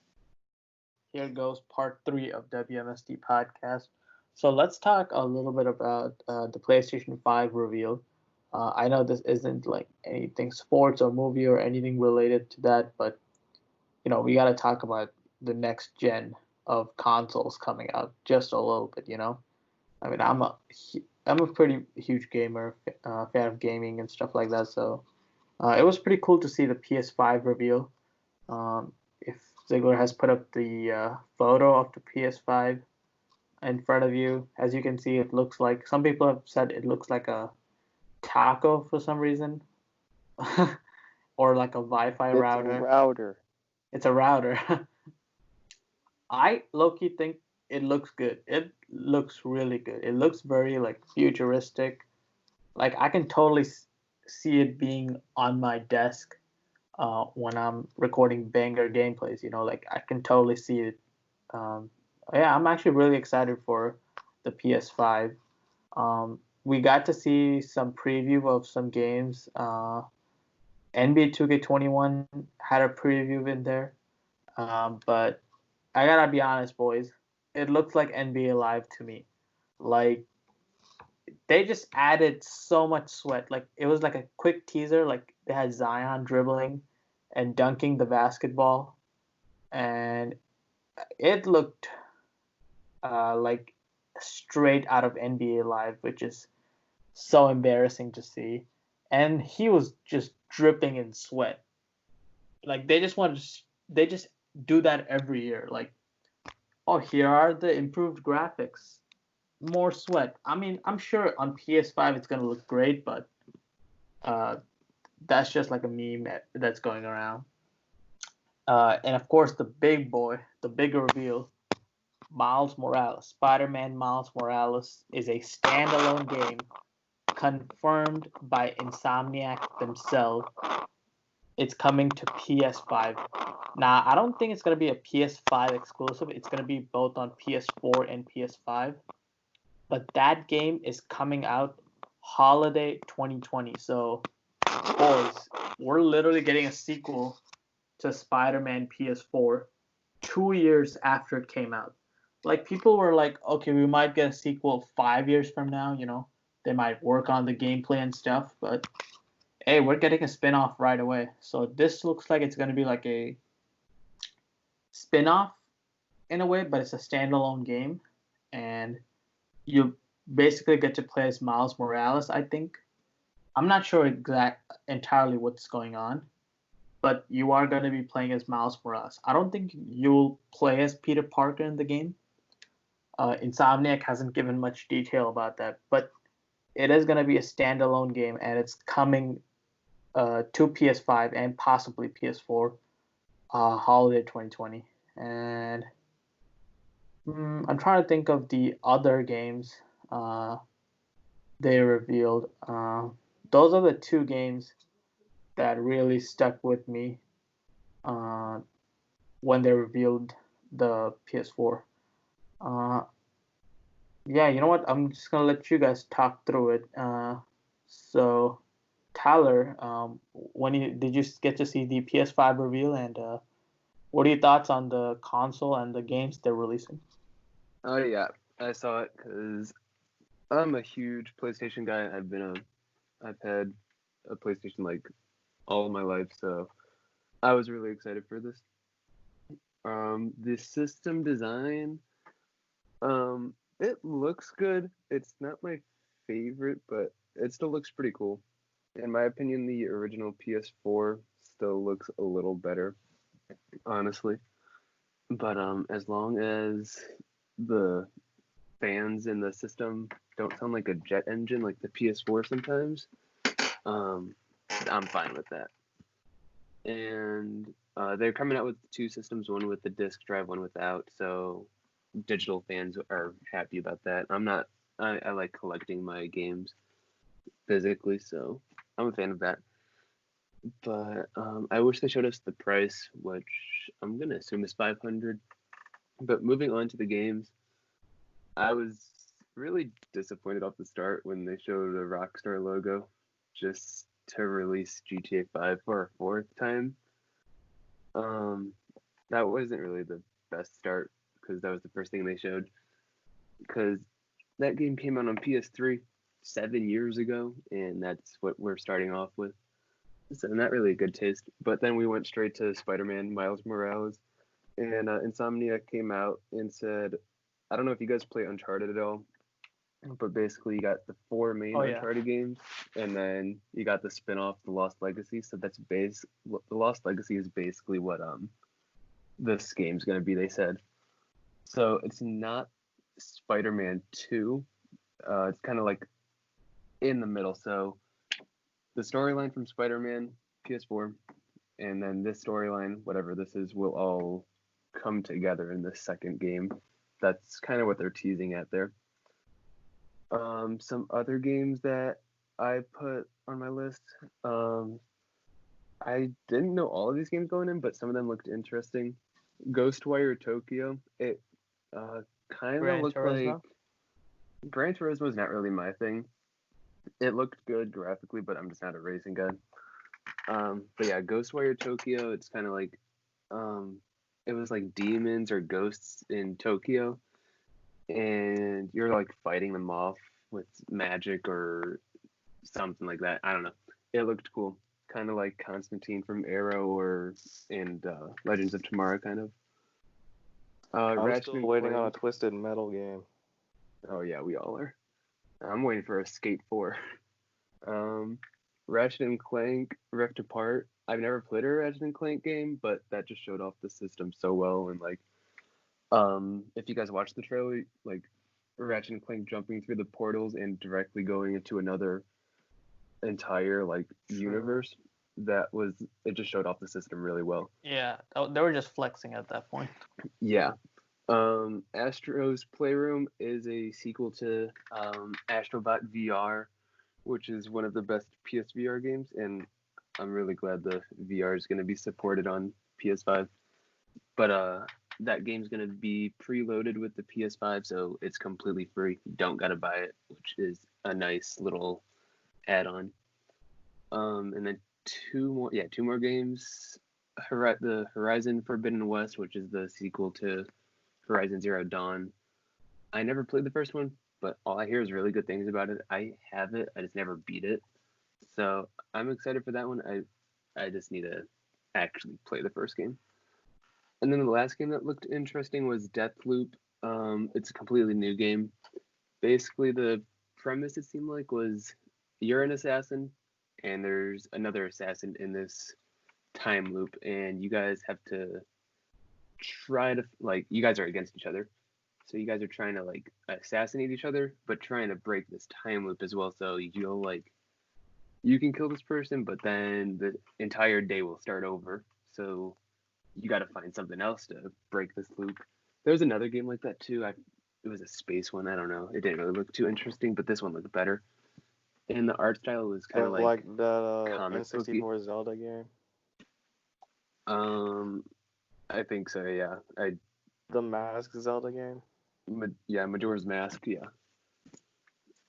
Here goes part 3 of W.M.S.T podcast. So let's talk a little bit about the PlayStation 5 reveal. I know this isn't like anything sports or movie or anything related to that, but we got to talk about the next gen of consoles coming out just a little bit. I mean, I'm a pretty huge gamer, fan of gaming and stuff like that. So it was pretty cool to see the PS5 reveal. If Ziggler has put up the photo of the PS5 in front of you, as you can see, it looks like, some people have said it looks like a taco for some reason, or like a Wi-Fi It's router. a router. It's a router. I low-key think it looks good. It looks really good. It looks very like futuristic. Like I can totally see it being on my desk when I'm recording banger gameplays. Like I can totally see it. Yeah, I'm actually really excited for the PS5. We got to see some preview of some games. NBA 2K21 had a preview in there, but I gotta be honest, boys. It looks like NBA Live to me. Like they just added so much sweat. Like it was like a quick teaser. Like they had Zion dribbling and dunking the basketball, and it looked like straight out of NBA Live, which is so embarrassing to see. And he was just dripping in sweat. Like they just do that every year. Like, oh, here are the improved graphics, more sweat. I mean, I'm sure on PS5 it's gonna look great, but that's just like a meme that's going around. And of course, the big boy, the big reveal, Miles Morales, Spider-Man Miles Morales is a standalone game confirmed by Insomniac themselves. It's coming to PS5. Now, I don't think it's going to be a PS5 exclusive. It's going to be both on PS4 and PS5. But that game is coming out holiday 2020. So, boys, we're literally getting a sequel to Spider-Man PS4 2 years after it came out. Like, people were like, okay, we might get a sequel 5 years from now, They might work on the gameplay and stuff, but hey, we're getting a spin-off right away. So this looks like it's going to be like a spin-off in a way, but it's a standalone game. And you basically get to play as Miles Morales, I think. I'm not sure entirely what's going on, but you are going to be playing as Miles Morales. I don't think you'll play as Peter Parker in the game. Insomniac hasn't given much detail about that, but it is going to be a standalone game, and it's coming to PS5 and possibly PS4 holiday 2020. And I'm trying to think of the other games they revealed. Those are the two games that really stuck with me when they revealed the PS4. Yeah, you know what? I'm just gonna let you guys talk through it. So, Tyler, did you get to see the PS5 reveal, and what are your thoughts on the console and the games they're releasing? Oh yeah, I saw it because I'm a huge PlayStation guy. I've had a PlayStation like all of my life, so I was really excited for this. The system design, it looks good. It's not my favorite, but it still looks pretty cool. In my opinion, the original PS4 still looks a little better. honestly. But as long as the fans in the system don't sound like a jet engine like the PS4 sometimes, I'm fine with that. And they're coming out with two systems, one with the disc drive, one without. So digital fans are happy about that. I like collecting my games physically, so I'm a fan of that. But I wish they showed us the price, which I'm gonna assume is $500. But moving on to the games, I was really disappointed off the start when they showed the Rockstar logo, just to release GTA 5 for a fourth time. That wasn't really the best start because that was the first thing they showed. Because that game came out on PS3 7 years ago, and that's what we're starting off with. So not really a good taste. But then we went straight to Spider-Man Miles Morales, and Insomniac came out and said, I don't know if you guys play Uncharted at all, but basically you got the four main Uncharted games, and then you got the spin-off, The Lost Legacy. So that's The Lost Legacy is basically what this game's gonna be, they said. So it's not Spider-Man 2. It's kind of like in the middle. So the storyline from Spider-Man PS4, and then this storyline, whatever this is, will all come together in this second game. That's kind of what they're teasing at there. Some other games that I put on my list. I didn't know all of these games going in, but some of them looked interesting. Ghostwire Tokyo. It kind of looked like Gran Turismo is not really my thing. It looked good graphically, but I'm just not a racing guy. But yeah, Ghostwire Tokyo. It's kind of like it was like demons or ghosts in Tokyo, and you're like fighting them off with magic or something like that. I don't know. It looked cool, kind of like Constantine from Arrow and Legends of Tomorrow, kind of. I'm still waiting on a Twisted Metal game. Oh yeah, we all are. I'm waiting for a Skate 4. Ratchet and Clank Rift Apart. I've never played a Ratchet and Clank game, but that just showed off the system so well. And like, if you guys watch the trailer, like Ratchet and Clank jumping through the portals and directly going into another entire like universe, it just showed off the system really well. Yeah, they were just flexing at that point. Yeah. Astro's Playroom is a sequel to Astrobot VR, which is one of the best PSVR games, and I'm really glad the VR is going to be supported on PS5. But that game's going to be preloaded with the PS5, so it's completely free. You don't got to buy it, which is a nice little add-on. And then two more games. The Horizon Forbidden West, which is the sequel to Horizon Zero Dawn. I never played the first one, but all I hear is really good things about it. I have it, I just never beat it. So I'm excited for that one. I just need to actually play the first game. And then the last game that looked interesting was Deathloop. It's a completely new game. Basically, the premise, it seemed like, was you're an assassin, and there's another assassin in this time loop, and you guys have to try to, like, you guys are against each other. So you guys are trying to, like, assassinate each other, but trying to break this time loop as well. So you'll, like, you can kill this person, but then the entire day will start over. So you got to find something else to break this loop. There's another game like that too. It was a space one. I don't know. It didn't really look too interesting, but this one looked better. And the art style was kind of like the comic N64 Zelda game. I think so. Yeah. The Mask Zelda game. Majora's Mask. Yeah.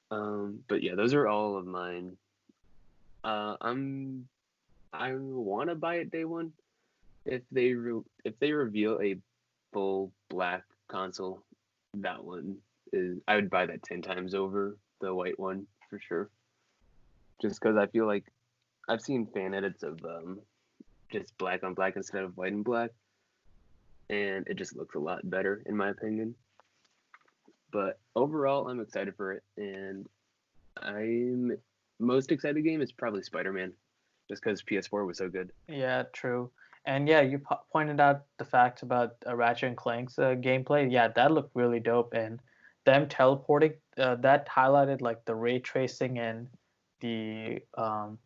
But yeah, those are all of mine. I want to buy it day one. If they reveal a full black console, that one I would buy that 10 times over the white one for sure. Just because I feel like I've seen fan edits of just black on black instead of white and black, and it just looks a lot better in my opinion. But overall, I'm excited for it, and I'm most excited game is probably Spider-Man, just because PS4 was so good. Yeah, true. And yeah, you pointed out the facts about Ratchet and Clank's gameplay. Yeah, that looked really dope, and them teleporting that highlighted like the ray tracing and the um,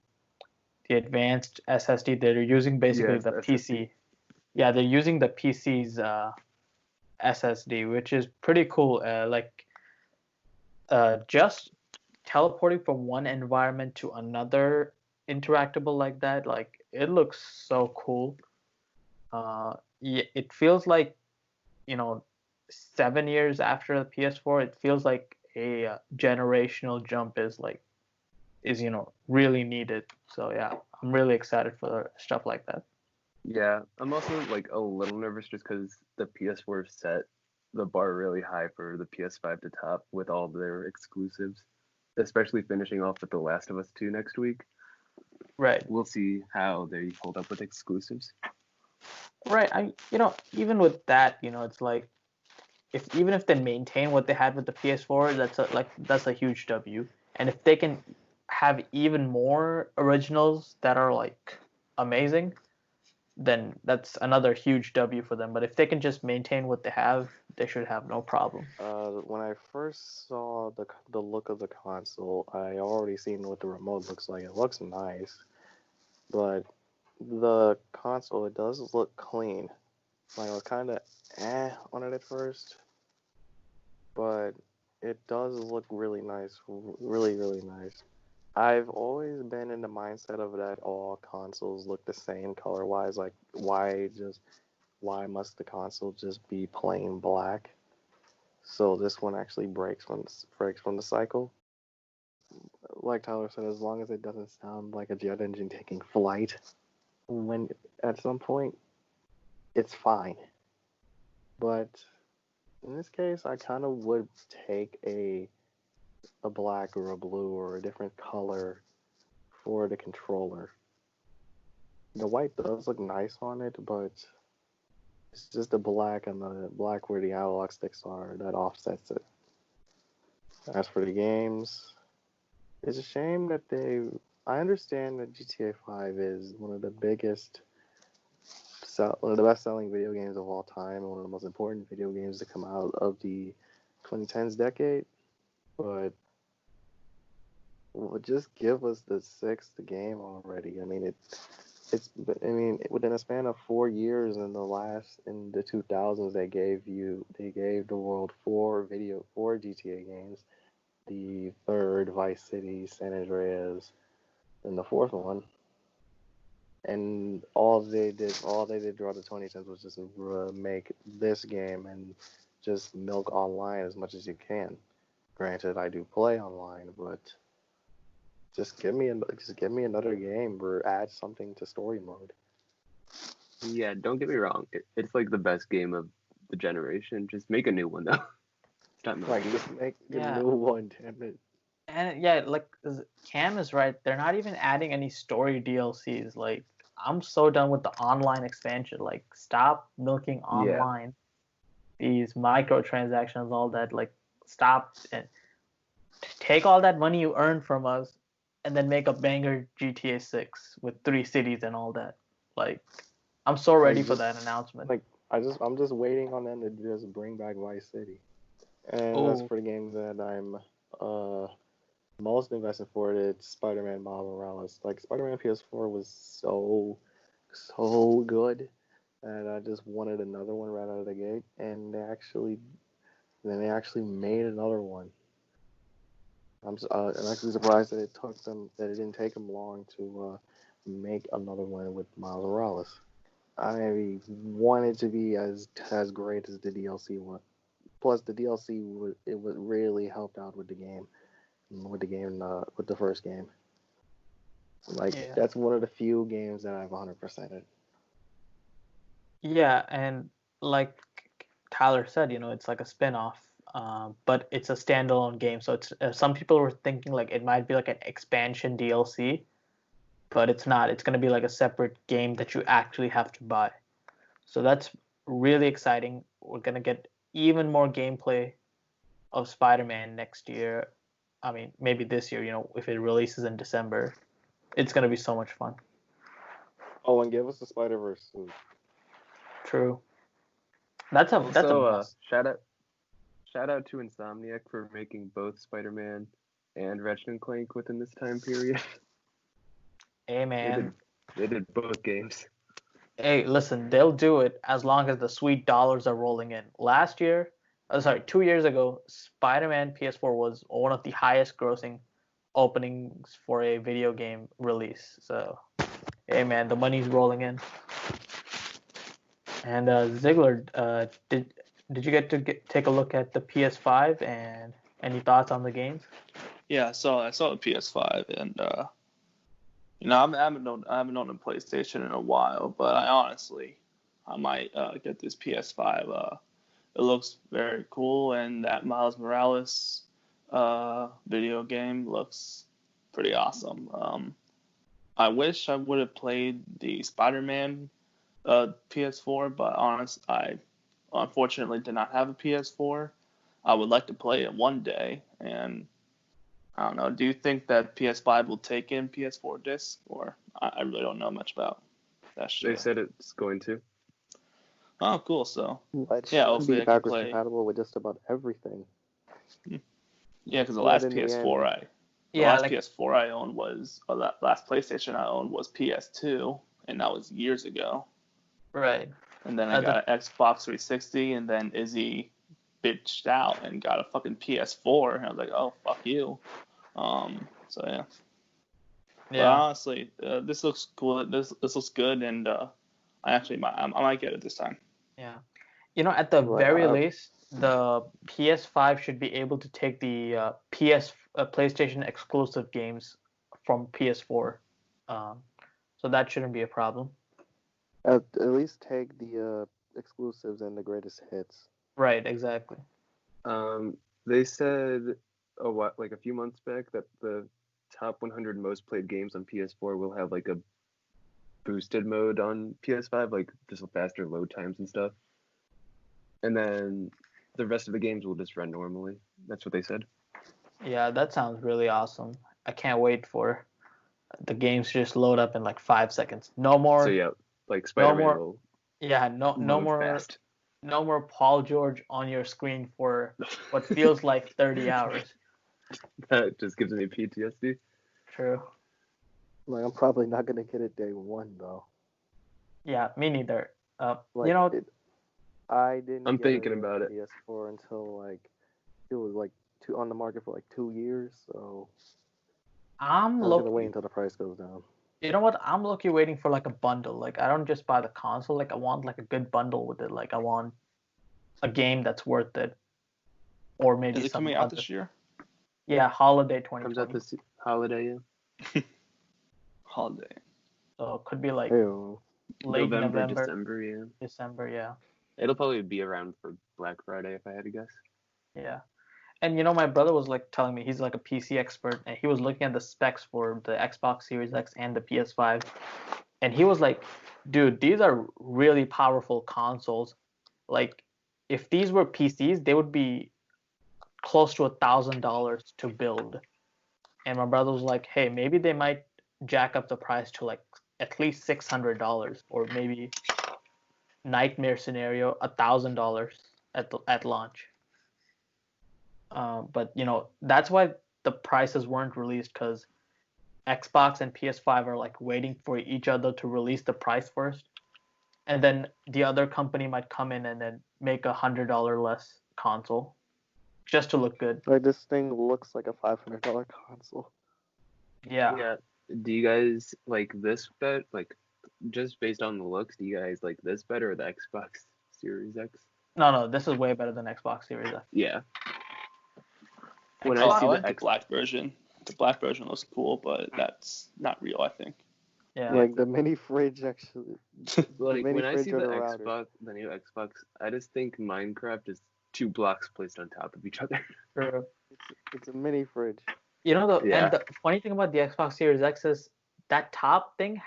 the advanced SSD. They're using basically Yes, the SSD. PC. Yeah, they're using the PC's SSD, which is pretty cool. Just teleporting from one environment to another interactable like that, like it looks so cool. Yeah, it feels like, you know, 7 years after the PS4, it feels like a generational jump is really needed. So yeah, I'm really excited for stuff like that. Yeah, I'm also like a little nervous just because the PS4 set the bar really high for the PS5 to top with all their exclusives, especially finishing off with The Last of Us 2 next week. Right. We'll see how they hold up with exclusives. Right. Even with that, it's like even if they maintain what they had with the PS4, that's a huge W. And if they can have even more originals that are like amazing, then that's another huge W for them. But if they can just maintain what they have, they should have no problem. When I first saw the look of the console, I already seen what the remote looks like. It looks nice, but the console, it does look clean. Like I was kind of on it at first, but it does look really nice, really really nice. I've always been in the mindset of that all consoles look the same color wise. Like why must the console just be plain black? So this one actually breaks from the cycle. Like Tyler said, as long as it doesn't sound like a jet engine taking flight, when at some point, it's fine. But in this case, I kind of would take a black or a blue or a different color for the controller. The white does look nice on it, but it's just the black and the black where the analog sticks are that offsets it. As for the games, it's a shame that I understand that GTA 5 is one of the one of the best-selling video games of all time, and one of the most important video games to come out of the 2010s decade. But just give us the sixth game already. I mean, within a span of 4 years in the 2000s, they gave the world four GTA games, the third Vice City, San Andreas, and the fourth one. And all they did throughout the 2010s was just make this game and just milk online as much as you can. Granted, I do play online, but just give me another game or add something to story mode. Yeah, don't get me wrong. It's like the best game of the generation. Just make a new one though. Stop Like milking it. just make a Yeah. new one, damn it. And yeah, like Cam is right. They're not even adding any story DLCs. Like I'm so done with the online expansion. Like stop milking Yeah. online. These microtransactions, all that. Like stop and take all that money you earn from us, and then make a banger GTA 6 with 3 cities and all that. Like I'm so ready for that announcement. Like I'm just waiting on them to just bring back Vice City. And as Oh, for the games that I'm most invested for, it's Spider-Man Miles Morales. Like Spider-Man PS4 was so good, and I just wanted another one right out of the gate. And they actually made another one. I'm actually surprised that it didn't take them long to make another one with Miles Morales. I want it to be as great as the DLC was. Plus, the DLC was really helped out with the game, with the first game. Like yeah. that's one of the few games that I've 100%ed. Yeah, and like Tyler said, it's like a spin-off, but it's a standalone game. So it's some people were thinking like it might be like an expansion DLC, but it's not. It's gonna be like a separate game that you actually have to buy. So that's really exciting. We're gonna get even more gameplay of Spider-Man next year. I mean, maybe this year, if it releases in December, it's gonna be so much fun. Oh, and give us the Spider-Verse suit. True. That's a Also, must. shout out to Insomniac for making both Spider-Man and Ratchet and Clank within this time period. Hey man. They did both games. Hey, listen, they'll do it as long as the sweet dollars are rolling in. 2 years ago, Spider-Man PS4 was one of the highest grossing openings for a video game release. So, hey man, the money's rolling in. And Ziggler, did you get to take a look at the PS5 and any thoughts on the games? Yeah, I saw the PS5, and I haven't known a PlayStation in a while, but I might get this PS5. It looks very cool, and that Miles Morales video game looks pretty awesome. I wish I would have played the Spider-Man PS4, but I unfortunately did not have a PS4. I would like to play it one day, and I don't know. Do you think that PS5 will take in PS4 disc, or I really don't know much about that shit? They said it's going to. Oh, cool. So It yeah, should hopefully be I can backwards play. compatible with just about everything. Yeah, because the But last in the PS4 end, PS4 I owned was, or that last PlayStation I owned was PS2, and that was years ago. Right. And then I got an Xbox 360, and then Izzy bitched out and got a fucking PS4, and I was like, oh, fuck you. So yeah. But honestly, this looks cool. This looks good, and I might get it this time. Yeah. At the Right, very least, the PS5 should be able to take the PlayStation exclusive games from PS4. So that shouldn't be a problem. at least take the exclusives and the greatest hits. Right, exactly. They said like a few months back that the top 100 most played games on PS4 will have like a boosted mode on PS5, like just faster load times and stuff. And then the rest of the games will just run normally. That's what they said. Yeah, that sounds really awesome. I can't wait for the games to just load up in like 5 seconds. No more. So yeah, like Spider-Man will. Yeah, no load more. Fast. No more Paul George on your screen for what feels like 30 hours. That just gives me PTSD. True. Like, I'm probably not gonna get it day one though. Yeah, me neither. Like, I didn't. I'm get thinking a about it. PS4 until like it was like on the market for like 2 years. So I'm gonna wait until the price goes down. You know what? I'm lucky waiting for like a bundle. Like I don't just buy the console. Like I want like a good bundle with it. Like I want a game that's worth it, or maybe Is it coming out this year? Yeah, holiday 2020. Comes out this holiday, yeah. Holiday. So it could be like Ew. late November, December, yeah. December, yeah. It'll probably be around for Black Friday if I had to guess. Yeah. And my brother was like telling me he's like a PC expert, and he was looking at the specs for the Xbox Series X and the PS5, and he was like, dude, these are really powerful consoles. Like if these were PCs, they would be close to $1,000 to build. And my brother was like, hey, maybe they might jack up the price to like at least $600, or maybe nightmare scenario $1,000 at launch. But that's why the prices weren't released, because Xbox and PS5 are like waiting for each other to release the price first, and then the other company might come in and then make $100 less console just to look good. Like, this thing looks like a $500 console. Yeah. Do you guys like this bet? Like, just based on the looks, do you guys like this better or the Xbox Series X? No, this is way better than Xbox Series X. Yeah. When I see the black version, the black version looks cool, but that's not real, I think. Yeah. Like the mini fridge actually. Like when I see the Xbox, the new Xbox, I just think Minecraft is 2 blocks placed on top of each other. True. It's a mini fridge. And the funny thing about the Xbox Series X is that top thing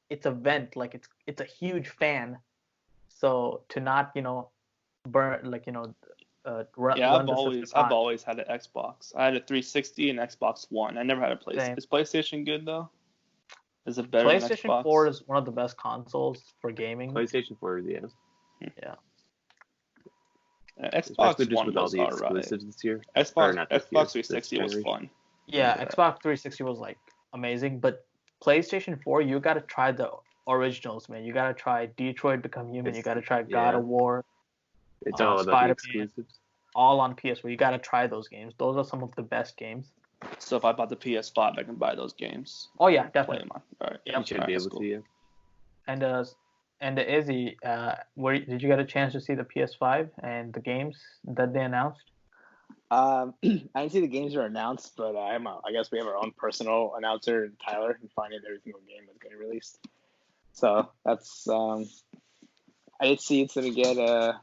it's a vent, like it's a huge fan. So to not burn, like I've always had an Xbox. I had a 360 and Xbox One. I never had a PlayStation. Is PlayStation good though? Is it better than PlayStation Xbox? 4 is one of the best consoles for gaming. PlayStation 4, yeah. Yeah. Xbox Especially just One with all was the alright. exclusives this year. Or Xbox not this year, Xbox 360 was generation. fun. Yeah, Yeah. Xbox 360 was like amazing, but PlayStation 4, you gotta try the originals, man. You gotta try Detroit Become Human. You It's- gotta try God yeah. of War, It's all about the Spider-Man, exclusives. all on PS4. You gotta try those games. Those are some of the best games. So if I bought the PS5, I can buy those games. Oh yeah, Play definitely. them on. All right. Yep. You should be able to, yeah. And Izzy, did you get a chance to see the PS5 and the games that they announced? I didn't see the games that are announced, but I guess we have our own personal announcer, Tyler, and finding every single game that's getting released. So that's I did see it's gonna get a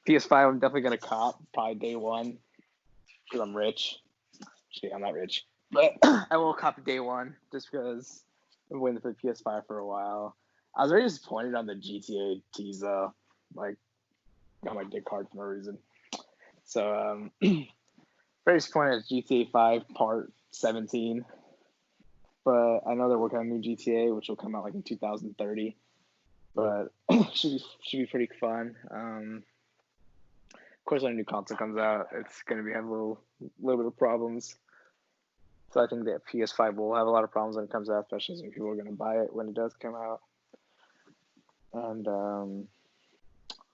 PS5. I'm definitely gonna cop probably day one because I'm rich. Actually, I'm not rich, but I will cop day one just because I've been waiting for the PS5 for a while. I was very disappointed on the GTA tease though. Like, got my dick hard for no reason. So very disappointed at GTA 5 Part 17. But I know they're working on a new GTA, which will come out like in 2030. But should be pretty fun. Of course, when a new console comes out, it's gonna have a little bit of problems. So I think that PS5 will have a lot of problems when it comes out, especially when people are gonna buy it when it does come out. And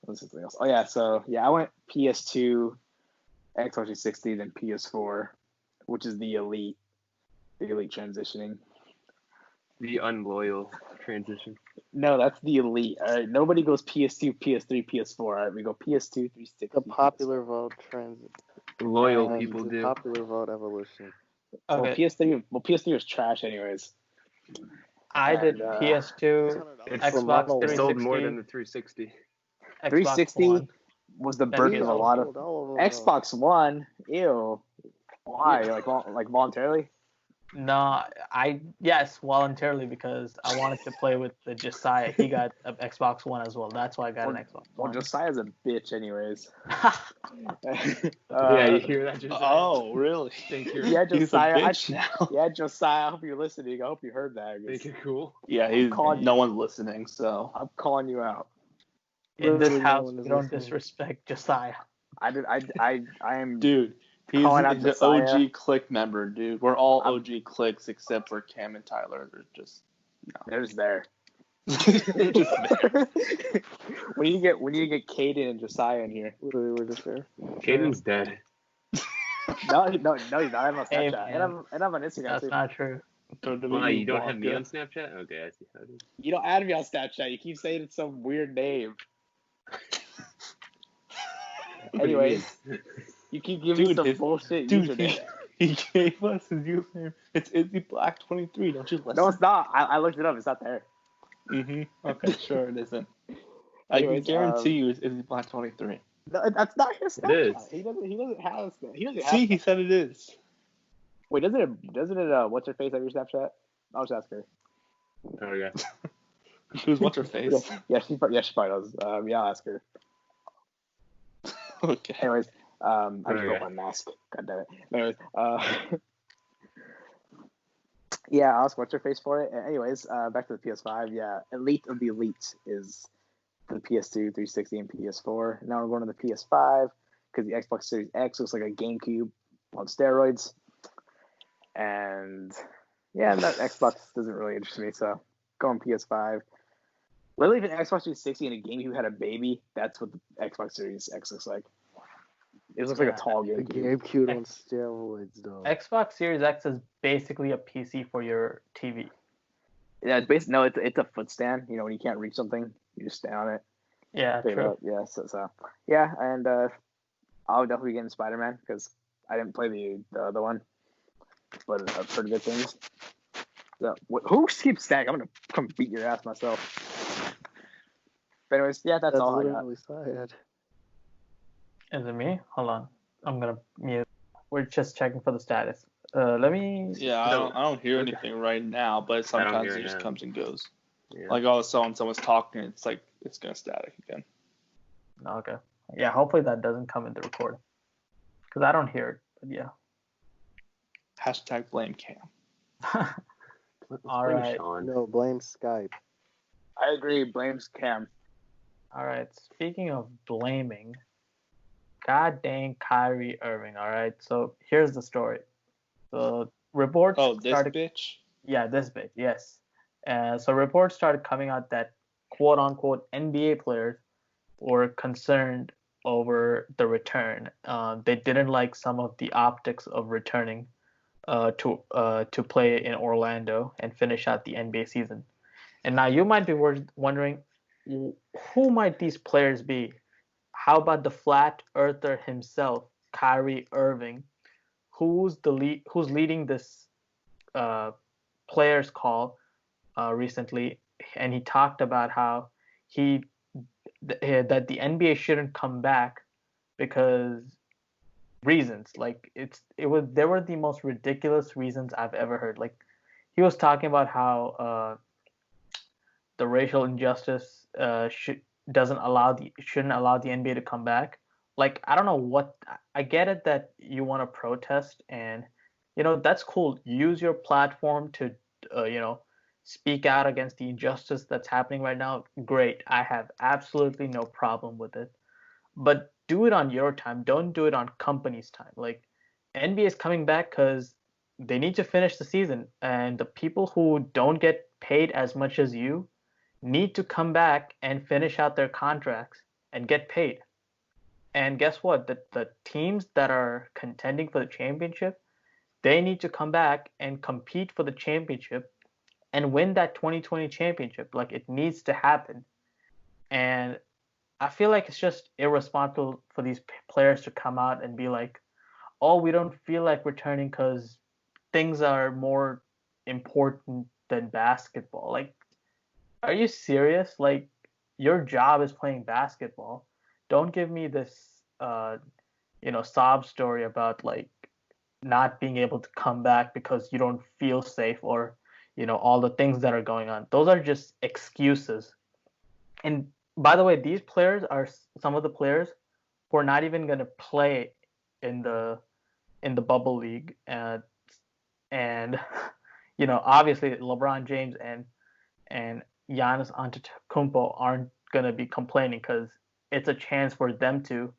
what's something else? Oh yeah, so yeah, I went PS2, Xbox 360, then PS4, which is the elite transitioning. The unloyal transition. No, that's the elite. All right, nobody goes PS2, PS3, PS4. All right, we go PS2, 360. The popular vote transit. Loyal And people the do. popular vote evolution. Well, Okay, PS3 was trash anyways. I did and, PS2, It's, Xbox model it 360, sold more than the 360. Xbox 360 One. was the Then birth PS4. of a lot of All of them, Xbox One. Ew. Why? Like voluntarily? No, yes, voluntarily because I wanted to play with the Josiah. He got an Xbox One as well. That's why I got an Xbox Well, One. Josiah's a bitch anyways. Yeah, you hear that, Josiah? Oh, really? Think you're, Yeah, He's a Josiah. bitch now. Yeah, Josiah. I hope you're listening. I hope you heard that. think you're cool? Yeah, no one's listening, so. I'm calling you out. In this Literally no house, one is we don't listening. disrespect Josiah. I am. Dude, he's Calling out an Josiah. OG Click member, dude. We're all OG Clicks except for Cam and Tyler. They're just. They're just there. They're just there. we need to get Caden and Josiah in here. Literally, we're just there. Caden's dead. No, he's not. I'm on Hey, Snapchat man. and I'm on Instagram That's too. not true. Why, you don't have me on Snapchat? Okay, I see how it is. You don't add me on Snapchat. You keep saying it's some weird name. What do you Anyways, mean? you keep giving me some bullshit username. He gave us his username. It's Izzy Black 23. Don't you listen? No, it's not. I looked it up. It's not there. Okay, sure it isn't. I Anyways, can guarantee you it's Izzy Black 23. No, that's not his Snapchat. It is. He doesn't have. He doesn't have. See, he said it is. Wait, doesn't it? What's her face have your Snapchat? I'll just ask her. Oh, yeah. Who's what's her face? Yeah, she probably does. Yeah, I'll ask her. Okay. Anyways, I just Okay. broke my mask. God damn it. Anyways, yeah, I'll ask what's her face for it. Anyways, back to the PS5. Yeah, elite of the elite is the PS2, 360, and PS4. Now we're going to the PS5 because the Xbox Series X looks like a GameCube on steroids. And yeah, that Xbox doesn't really interest me, so going PS5. Literally, if an Xbox 360 and a GameCube had a baby, that's what the Xbox Series X looks like. It looks like a tall The GameCube. GameCube on steroids, though. Xbox Series X is basically a PC for your TV. Yeah, it's basically no, it's a foot stand. You know, when you can't reach something, you just stand on it. Yeah, Pick it true. up. Yeah, so yeah, and I'll definitely get into Spider-Man because I didn't play the other one, but I've heard good things. So, who keeps stacking? I'm gonna come beat your ass myself. But anyways, yeah, that's all I got. literally Syed. Is it me? Hold on. I'm gonna mute. We're just checking for the status. Let me. Yeah, I don't hear anything right now, but sometimes hear it it just now. comes and goes. Yeah. Like all of a sudden someone's talking, it's like it's gonna static again. Okay. Yeah, hopefully that doesn't come in the recording. Because I don't hear it, but yeah. Hashtag blame Cam. Let's All blame right. Sean. No, blame Skype. I agree. Blames Cam. All right. Speaking of blaming, god dang Kyrie Irving. All right. So here's the story. So reports Oh, this started. bitch. Yeah, this bit. Yes. So reports started coming out that quote unquote NBA players were concerned over the return. They didn't like some of the optics of returning to play in Orlando and finish out the NBA season. And now you might be wondering, who might these players be? How about the flat earther himself, Kyrie Irving, who's leading this uh, players call recently, and he talked about how he that the NBA shouldn't come back because reasons like it was there were the most ridiculous reasons I've ever heard. Like he was talking about how the racial injustice doesn't allow the shouldn't allow the NBA to come back. Like I don't know what I get it that you want to protest and that's cool. Use your platform to speak out against the injustice that's happening right now. Great. I have absolutely no problem with it. But do it on your time. Don't do it on company's time. Like NBA is coming back because they need to finish the season, and the people who don't get paid as much as you need to come back and finish out their contracts and get paid. And guess what? The teams that are contending for the championship, they need to come back and compete for the championship and win that 2020 championship. Like it needs to happen. And I feel like it's just irresponsible for these players to come out and be like, "Oh, we don't feel like returning because things are more important than basketball." Like, are you serious? Like, your job is playing basketball. Don't give me this, sob story about like not being able to come back because you don't feel safe or, all the things that are going on. Those are just excuses. And by the way, these players are some of the players who are not even going to play in the bubble league, and obviously LeBron James and Giannis Antetokounmpo aren't going to be complaining because it's a chance for them to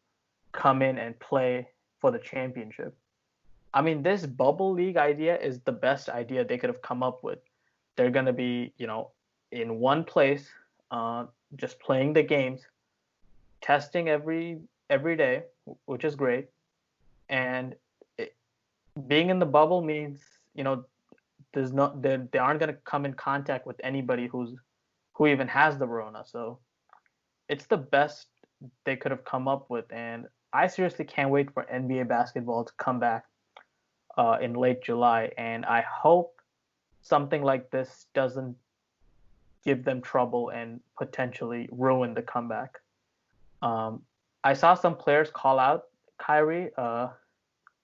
come in and play for the championship. I mean, this bubble league idea is the best idea they could have come up with. They're going to be, in one place, uh, just playing the games, testing every day, which is great. And it, being in the bubble means, there's no they aren't going to come in contact with anybody who even has the Rona. So it's the best they could have come up with, and I seriously can't wait for NBA basketball to come back in late July, and I hope something like this doesn't give them trouble and potentially ruin the comeback. Um, I saw some players call out Kyrie. Kyle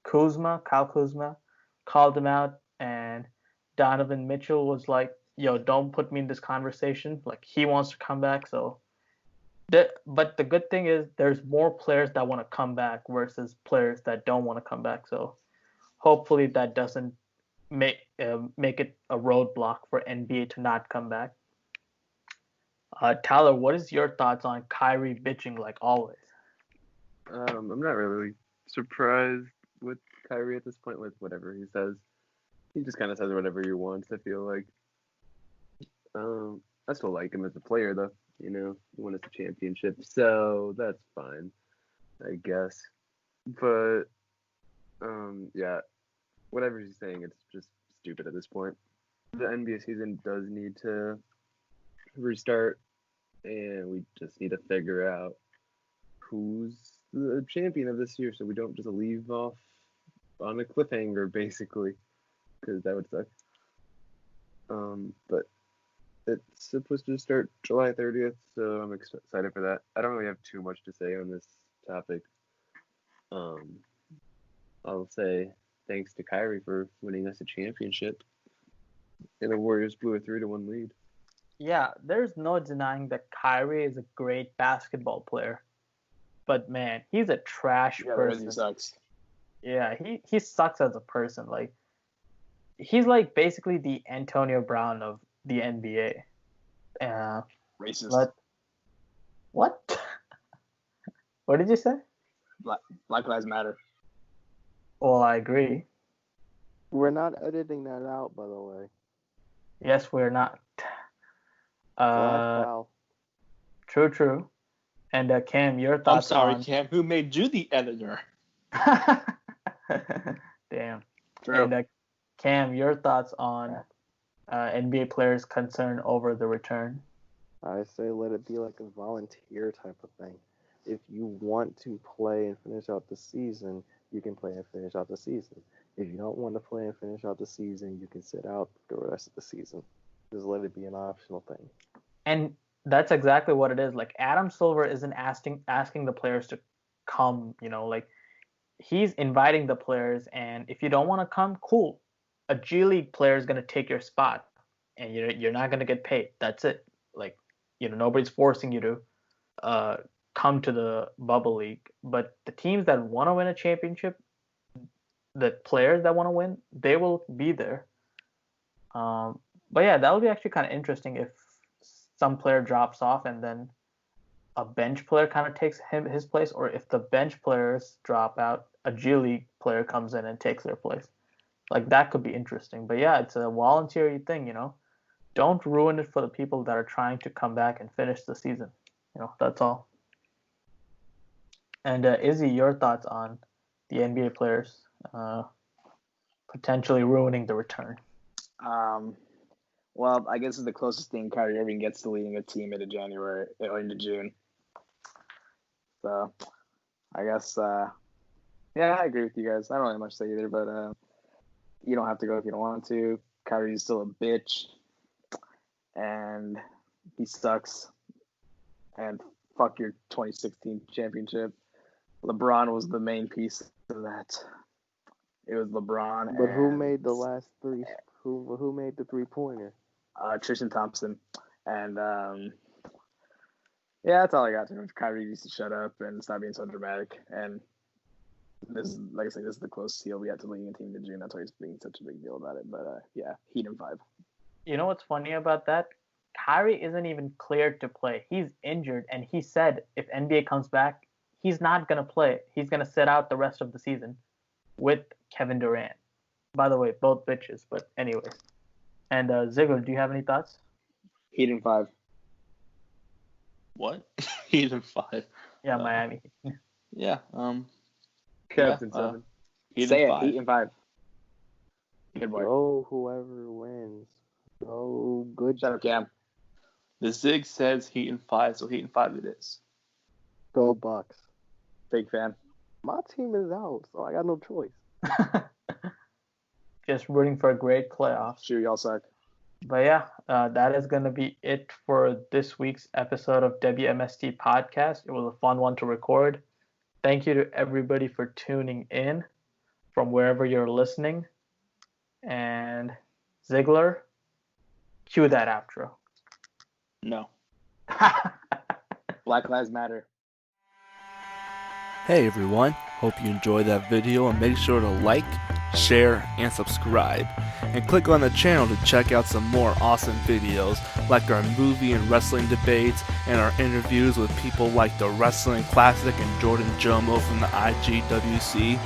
Kuzma called him out, and Donovan Mitchell was like, "Yo, don't put me in this conversation." Like he wants to come back, so. But the good thing is there's more players that want to come back versus players that don't want to come back. So hopefully that doesn't make it a roadblock for NBA to not come back. Tyler, what is your thoughts on Kyrie bitching like always? I'm not really surprised with Kyrie at this point with whatever he says. He just kind of says whatever he wants, I feel like. I still like him as a player, though. He won us a championship, so that's fine, I guess. But, yeah, whatever he's saying, it's just stupid at this point. The NBA season does need to restart, and we just need to figure out who's the champion of this year so we don't just leave off on a cliffhanger, basically, because that would suck. But it's supposed to start July 30th, so I'm excited for that. I don't really have too much to say on this topic. I'll say thanks to Kyrie for winning us a championship. And the Warriors blew a 3-1 lead. Yeah, there's no denying that Kyrie is a great basketball player. But man, he's a trash person. Really sucks. Yeah, he sucks as a person. Like he's like basically the Antonio Brown of the NBA. Racist. But what? What did you say? Black Lives Matter. Well, I agree. We're not editing that out, by the way. Yes, we're not. Black foul. True. And Cam, your I'm thoughts sorry, on... Cam. Who made you the editor? Damn. True. And Cam, your thoughts on NBA players' concern over the return? I say let it be like a volunteer type of thing. If you want to play and finish out the season, you can play and finish out the season. If you don't want to play and finish out the season, you can sit out the rest of the season. Just let it be an optional thing. And that's exactly what it is. Like, Adam Silver isn't asking the players to come, like, he's inviting the players, and if you don't want to come, cool. A G League player is going to take your spot, and you're not going to get paid. That's it. Like, nobody's forcing you to come to the bubble league. But the teams that want to win a championship, the players that want to win, they will be there. But yeah, that would be actually kind of interesting if some player drops off and then a bench player kind of takes his place, or if the bench players drop out, a G League player comes in and takes their place. Like, that could be interesting. But yeah, it's a voluntary thing, Don't ruin it for the people that are trying to come back and finish the season. That's all. And Izzy, your thoughts on the NBA players potentially ruining the return? Well, I guess it's the closest thing Kyrie Irving gets to leading a team into January or into June. So, I guess, yeah, I agree with you guys. I don't have much to say either, but you don't have to go if you don't want to. Kyrie's still a bitch, and he sucks. And fuck your 2016 championship. LeBron was the main piece of that. It was LeBron. But who made the last three? Who made the 3-pointer? Tristan Thompson. And yeah, that's all I got. Kyrie needs to shut up and stop being so dramatic. And this is, like I said, this is the closest he'll be at to leading a team to June. That's why he's being such a big deal about it. But yeah, Heat in 5. You know what's funny about that? Kyrie isn't even cleared to play. He's injured, and he said if NBA comes back, he's not going to play. He's going to sit out the rest of the season with Kevin Durant. By the way, both bitches, but anyways. And Ziggler, do you have any thoughts? Heat in 5. What? Heat in 5. Yeah, Miami. Yeah. Cavs in yeah, 7. Heat Say in it. 5. Heat in 5. Good boy. Go whoever wins. Go good. Shut up, Cam. The Zig says Heat in 5, so Heat in 5 it is. Go Bucks. Big fan. My team is out, so I got no choice. Just rooting for a great playoffs. Sure, y'all suck. But yeah, that is going to be it for this week's episode of W.M.S.T podcast. It was a fun one to record. Thank you to everybody for tuning in from wherever you're listening. And Ziggler, cue that outro. No. Black Lives Matter. Hey everyone, hope you enjoyed that video, and make sure to like, share, and subscribe. And click on the channel to check out some more awesome videos like our movie and wrestling debates and our interviews with people like the Wrestling Classic and Jordan Jomo from the IGWC.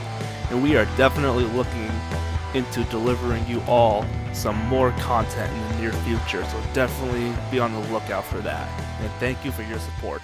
And we are definitely looking into delivering you all some more content in the near future, so definitely be on the lookout for that. And thank you for your support.